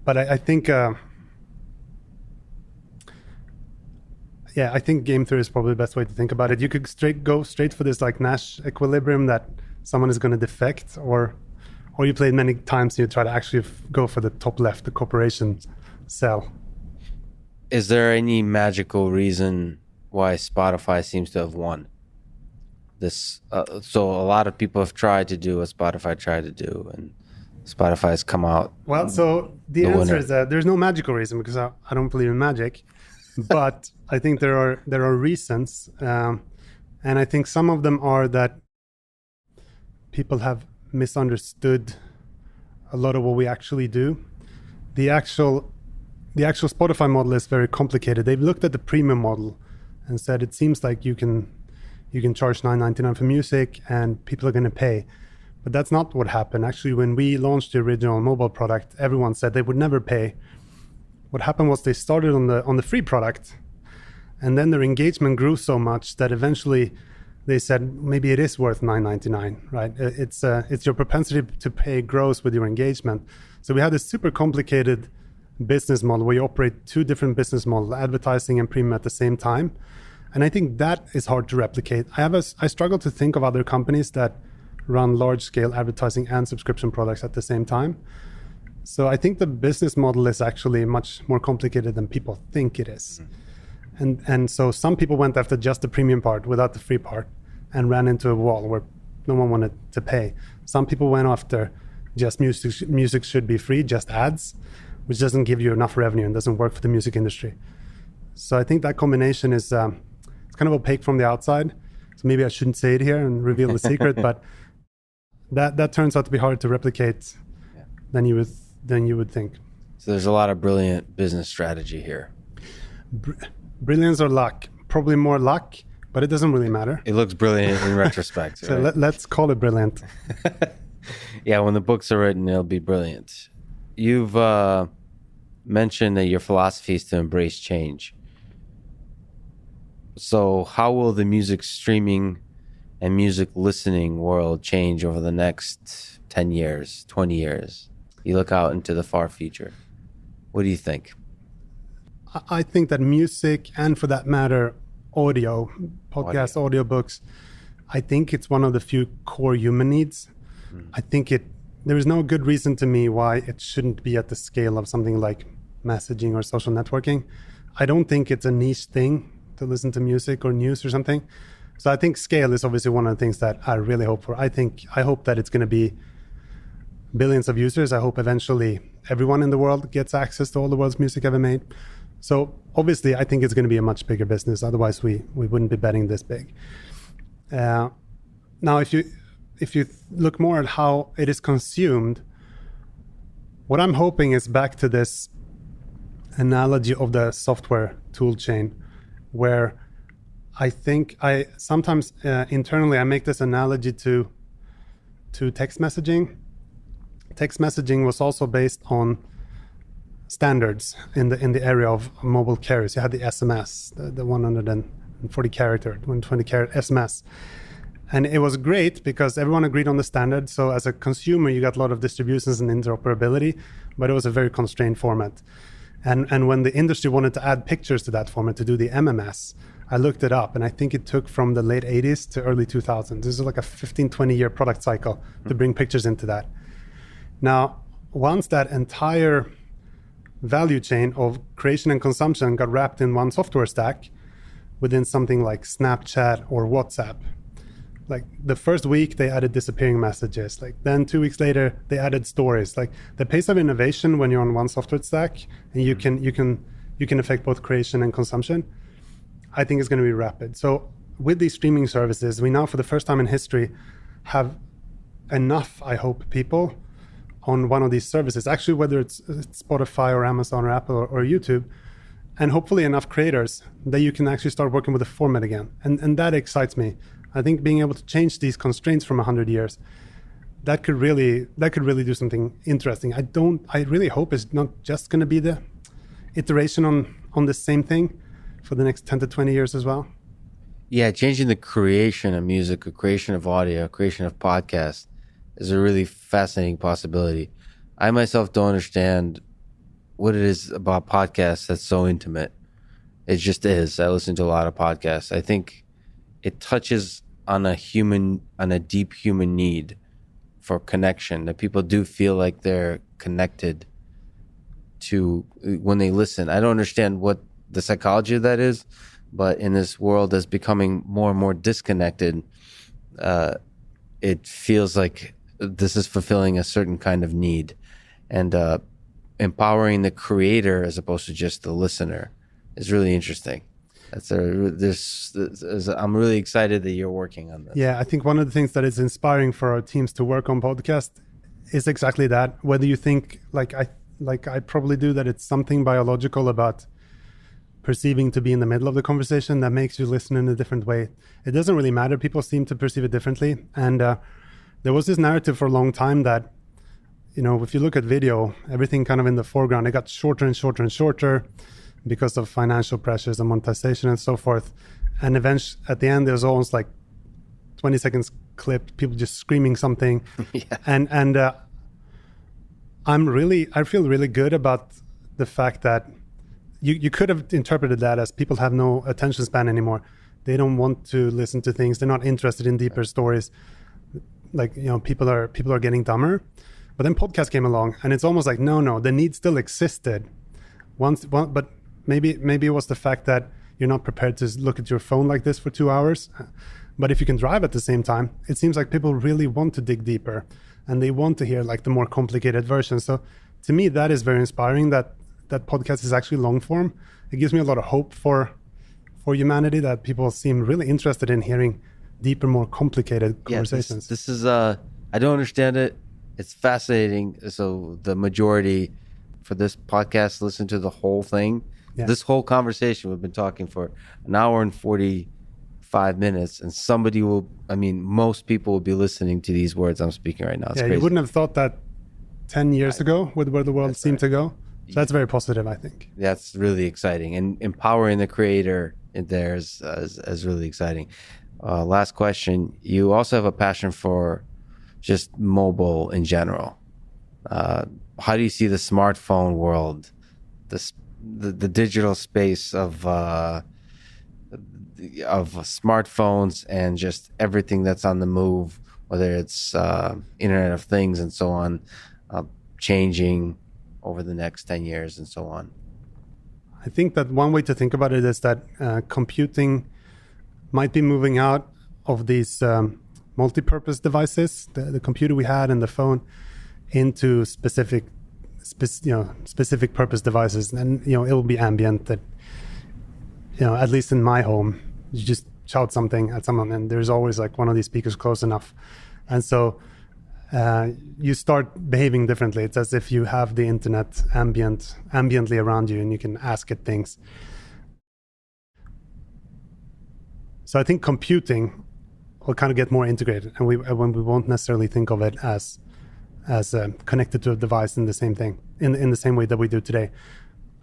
But I think Yeah, I think game theory is probably the best way to think about it. You could go straight for this like Nash equilibrium that someone is going to defect, or you play it many times and you try to actually go for the top left, the corporation cell. Is there any magical reason why Spotify seems to have won this? So a lot of people have tried to do what Spotify tried to do, and Spotify has come out. Well, so the answer winner is that there's no magical reason, because I don't believe in magic, but I think there are reasons, and I think some of them are that people have misunderstood a lot of what we actually do. The actual Spotify model is very complicated. They've looked at the premium model and said it seems like you can charge $9.99 for music and people are going to pay. But that's not what happened. Actually, when we launched the original mobile product, everyone said they would never pay. What happened was they started on the free product, and then their engagement grew so much that eventually they said maybe it is worth $9.99, right? It's your propensity to pay grows with your engagement. So we had this super complicated business model where you operate two different business models, advertising and premium at the same time. And I think that is hard to replicate. I struggle to think of other companies that run large-scale advertising and subscription products at the same time. So I think the business model is actually much more complicated than people think it is. And so some people went after just the premium part without the free part and ran into a wall where no one wanted to pay. Some people went after just music should be free, just ads, which doesn't give you enough revenue and doesn't work for the music industry. So I think that combination is it's kind of opaque from the outside. So maybe I shouldn't say it here and reveal the secret, but that turns out to be harder to replicate than you would think. So there's a lot of brilliant business strategy here. Brilliance or luck? Probably more luck, but it doesn't really matter. It looks brilliant in retrospect. So right? let's call it brilliant. Yeah, when the books are written, it'll be brilliant. You've mentioned that your philosophy is to embrace change. So how will the music streaming and music listening world change over the next 10 years, 20 years? You look out into the far future. What do you think? I think that music, and for that matter, podcasts, audiobooks, I think it's one of the few core human needs. I think there is no good reason to me why it shouldn't be at the scale of something like messaging or social networking. I don't think it's a niche thing to listen to music or news or something. So I think scale is obviously one of the things that I really hope for. I hope that it's going to be billions of users. I hope eventually everyone in the world gets access to all the world's music ever made. So obviously I think it's going to be a much bigger business. Otherwise we wouldn't be betting this big. Now, if you look more at how it is consumed, what I'm hoping is back to this analogy of the software tool chain, where I think I sometimes internally I make this analogy to text messaging. Text messaging was also based on standards in the area of mobile carriers. You had the SMS, the 140 character, 120 character SMS. And it was great because everyone agreed on the standard. So as a consumer, you got a lot of distributions and interoperability, but it was a very constrained format. And when the industry wanted to add pictures to that format, to do the MMS, I looked it up, and I think it took from the late 80s to early 2000s. This is like a 15, 20-year product cycle to bring pictures into that. Now, once that entire value chain of creation and consumption got wrapped in one software stack within something like Snapchat or WhatsApp, like the first week they added disappearing messages, like then 2 weeks later they added stories. Like the pace of innovation when you're on one software stack and you can affect both creation and consumption, I think is going to be rapid. So with these streaming services, we now for the first time in history have enough, I hope, people on one of these services, actually whether it's Spotify or Amazon or Apple or YouTube, and hopefully enough creators that you can actually start working with the format again. And that excites me. I think being able to change these constraints from 100 years, that could really do something interesting. I really hope it's not just going to be the iteration on the same thing for the next 10 to 20 years as well. Yeah, changing the creation of music, or creation of audio, creation of podcasts is a really fascinating possibility. I myself don't understand what it is about podcasts that's so intimate. It just is. I listen to a lot of podcasts. I think it touches on a deep human need for connection, that people do feel like they're connected to when they listen. I don't understand what the psychology of that is, but in this world that's becoming more and more disconnected, it feels like this is fulfilling a certain kind of need, and empowering the creator as opposed to just the listener is really interesting. I'm really excited that you're working on this. Yeah, I think one of the things that is inspiring for our teams to work on podcast is exactly that. Whether you think like I probably do, that it's something biological about perceiving to be in the middle of the conversation that makes you listen in a different way. It doesn't really matter. People seem to perceive it differently. And there was this narrative for a long time that, if you look at video, everything kind of in the foreground, it got shorter and shorter and shorter because of financial pressures and monetization and so forth. And eventually, at the end, there's almost like 20 seconds clip, people just screaming something. Yeah. And I feel really good about the fact that you could have interpreted that as people have no attention span anymore. They don't want to listen to things. They're not interested in deeper stories. Like, people are getting dumber. But then podcast came along, and it's almost like, no, the need still existed. But maybe it was the fact that you're not prepared to look at your phone like this for 2 hours. But if you can drive at the same time, it seems like people really want to dig deeper, and they want to hear like the more complicated version. So to me, that is very inspiring, that podcast is actually long form. It gives me a lot of hope for humanity, that people seem really interested in hearing deeper, more complicated conversations. This is I don't understand it. It's fascinating. So the majority for this podcast listen to the whole thing. Yeah. This whole conversation, we've been talking for an hour and 45 minutes, and most people will be listening to these words I'm speaking right now. It's crazy. You wouldn't have thought that 10 years ago with where the world seemed to go. So that's very positive, I think. That's really exciting, and empowering the creator in there is really exciting. Last question. You also have a passion for just mobile in general. How do you see the smartphone world, the digital space of smartphones and just everything that's on the move, whether it's Internet of Things and so on, changing over the next 10 years and so on? I think that one way to think about it is that computing might be moving out of these multi-purpose devices, the computer we had and the phone, into specific purpose devices. And it will be ambient, that at least in my home, you just shout something at someone and there's always like one of these speakers close enough. And so you start behaving differently. It's as if you have the internet ambiently around you, and you can ask it things. So I think computing will kind of get more integrated, and we won't necessarily think of it as connected to a device in the same thing, in the same way that we do today.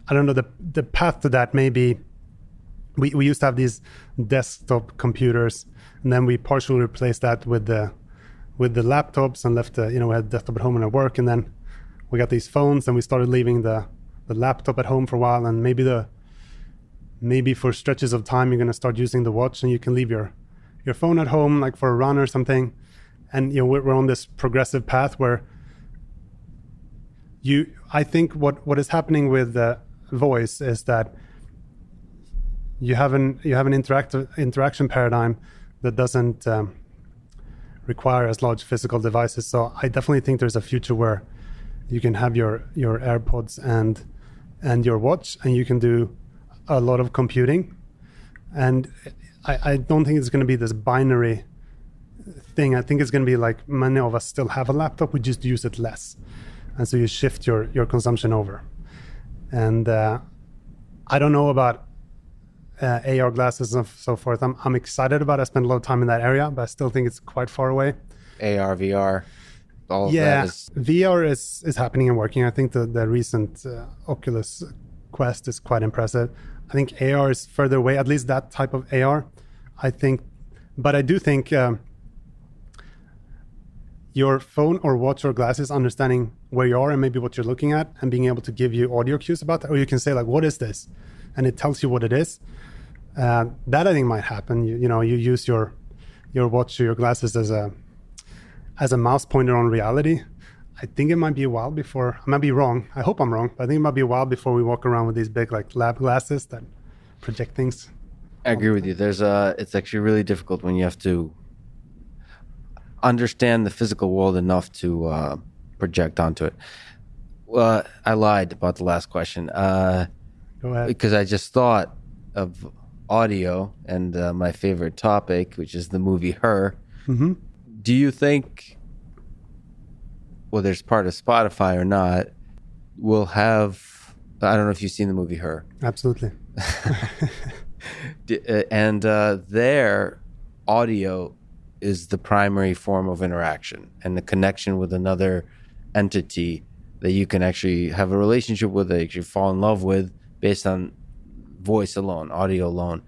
I don't know, the path to that may be, we used to have these desktop computers, and then we partially replaced that with the laptops, and left we had desktop at home and at work, and then we got these phones, and we started leaving the laptop at home for a while, and maybe for stretches of time you're going to start using the watch, and you can leave your phone at home, like for a run or something. And we're on this progressive path where I think what is happening with voice is that you have an interaction paradigm that doesn't require as large physical devices. So I definitely think there's a future where you can have your AirPods and your watch, and you can do a lot of computing. And I don't think it's going to be this binary thing. I think it's going to be like, many of us still have a laptop, we just use it less, and so you shift your consumption over. And I don't know about AR glasses and so forth. I'm excited about it. I spent a lot of time in that area, but I still think it's quite far away. AR, VR, all of that is... VR is happening and working. I think the recent Oculus Quest is quite impressive. I think AR is further away, at least that type of AR. But I do think your phone or watch or glasses understanding where you are and maybe what you're looking at, and being able to give you audio cues about that, or you can say like, what is this? and it tells you what it is. That I think might happen. You use your watch or your glasses as a mouse pointer on reality. I think it might be a while before, I might be wrong, I hope I'm wrong, but I think it might be a while before we walk around with these big like lab glasses that project things. I agree with you. It's actually really difficult when you have to understand the physical world enough to project onto it. Well, I lied about the last question. Go ahead. Because I just thought of audio and my favorite topic, which is the movie Her. Mm-hmm. Do you think, whether it's part of Spotify or not, we'll have, I don't know if you've seen the movie Her. Absolutely. And their audio is the primary form of interaction and the connection with another entity that you can actually have a relationship with, that you fall in love with based on voice alone, audio alone.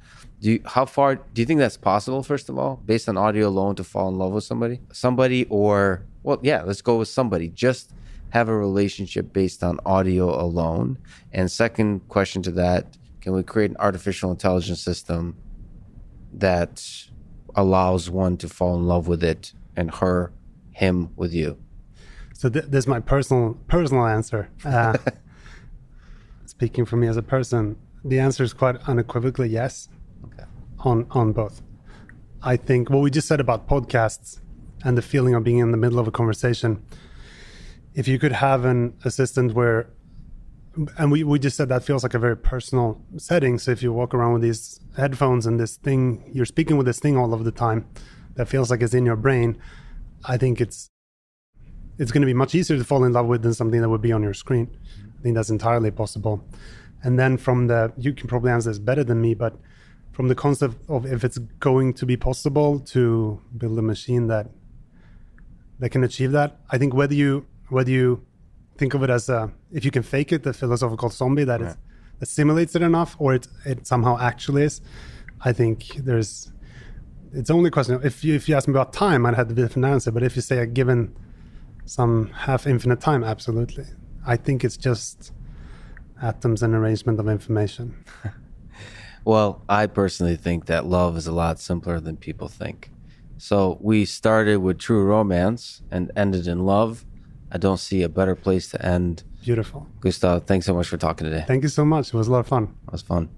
How far do you think that's possible, first of all, based on audio alone, to fall in love with somebody, or, well, yeah, let's go with somebody, just have a relationship based on audio alone? And second question to that, can we create an artificial intelligence system that allows one to fall in love with it, and him with you? So this is my personal answer. Speaking for me as a person, the answer is quite unequivocally yes. Okay. On both. I think what we just said about podcasts and the feeling of being in the middle of a conversation, if you could have an assistant where, and we just said that feels like a very personal setting. So if you walk around with these headphones and this thing, you're speaking with this thing all of the time, that feels like it's in your brain. I think it's going to be much easier to fall in love with than something that would be on your screen. I think that's entirely possible. And then you can probably answer this better than me, but from the concept of if it's going to be possible to build a machine that can achieve that, I think whether you think of it as if you can fake it, the philosophical zombie that simulates it enough, or it somehow actually is, I think it's only a question of, if you ask me about time, I'd have a different answer. But if you say given some half infinite time, absolutely. I think it's just atoms and arrangement of information. Well, I personally think that love is a lot simpler than people think. So we started with true romance and ended in love. I don't see a better place to end. Beautiful. Gustav, thanks so much for talking today. Thank you so much. It was a lot of fun. It was fun.